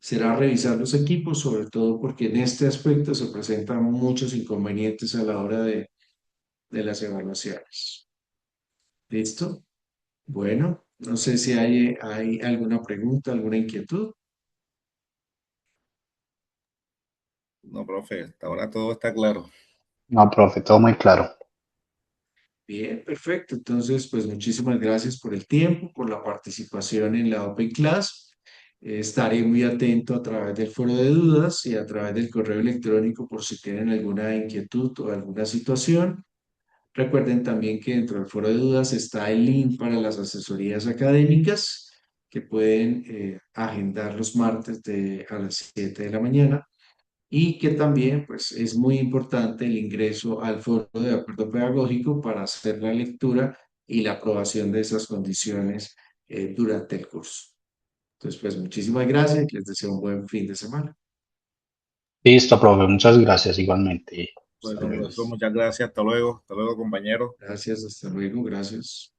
S1: será revisar los equipos, sobre todo porque en este aspecto se presentan muchos inconvenientes a la hora de las evaluaciones. ¿Listo? Bueno, no sé si hay alguna pregunta, alguna inquietud.
S2: no, profe, hasta ahora todo está claro.
S3: No, profe, todo muy claro.
S1: Bien, perfecto. Entonces, pues muchísimas gracias por el tiempo, por la participación en la Open Class. Estaré muy atento a través del foro de dudas y a través del correo electrónico por si tienen alguna inquietud o alguna situación. Recuerden también que dentro del foro de dudas está el link para las asesorías académicas que pueden agendar los martes a las 7 de la mañana y que también pues, es muy importante el ingreso al foro de acuerdo pedagógico para hacer la lectura y la aprobación de esas condiciones durante el curso. Entonces, pues muchísimas gracias y les deseo un buen fin de semana.
S3: Listo, profe, muchas gracias igualmente. Hasta
S2: Bueno,
S3: luego.
S2: profesor, muchas gracias. Hasta luego, compañero.
S1: Gracias, hasta luego, gracias.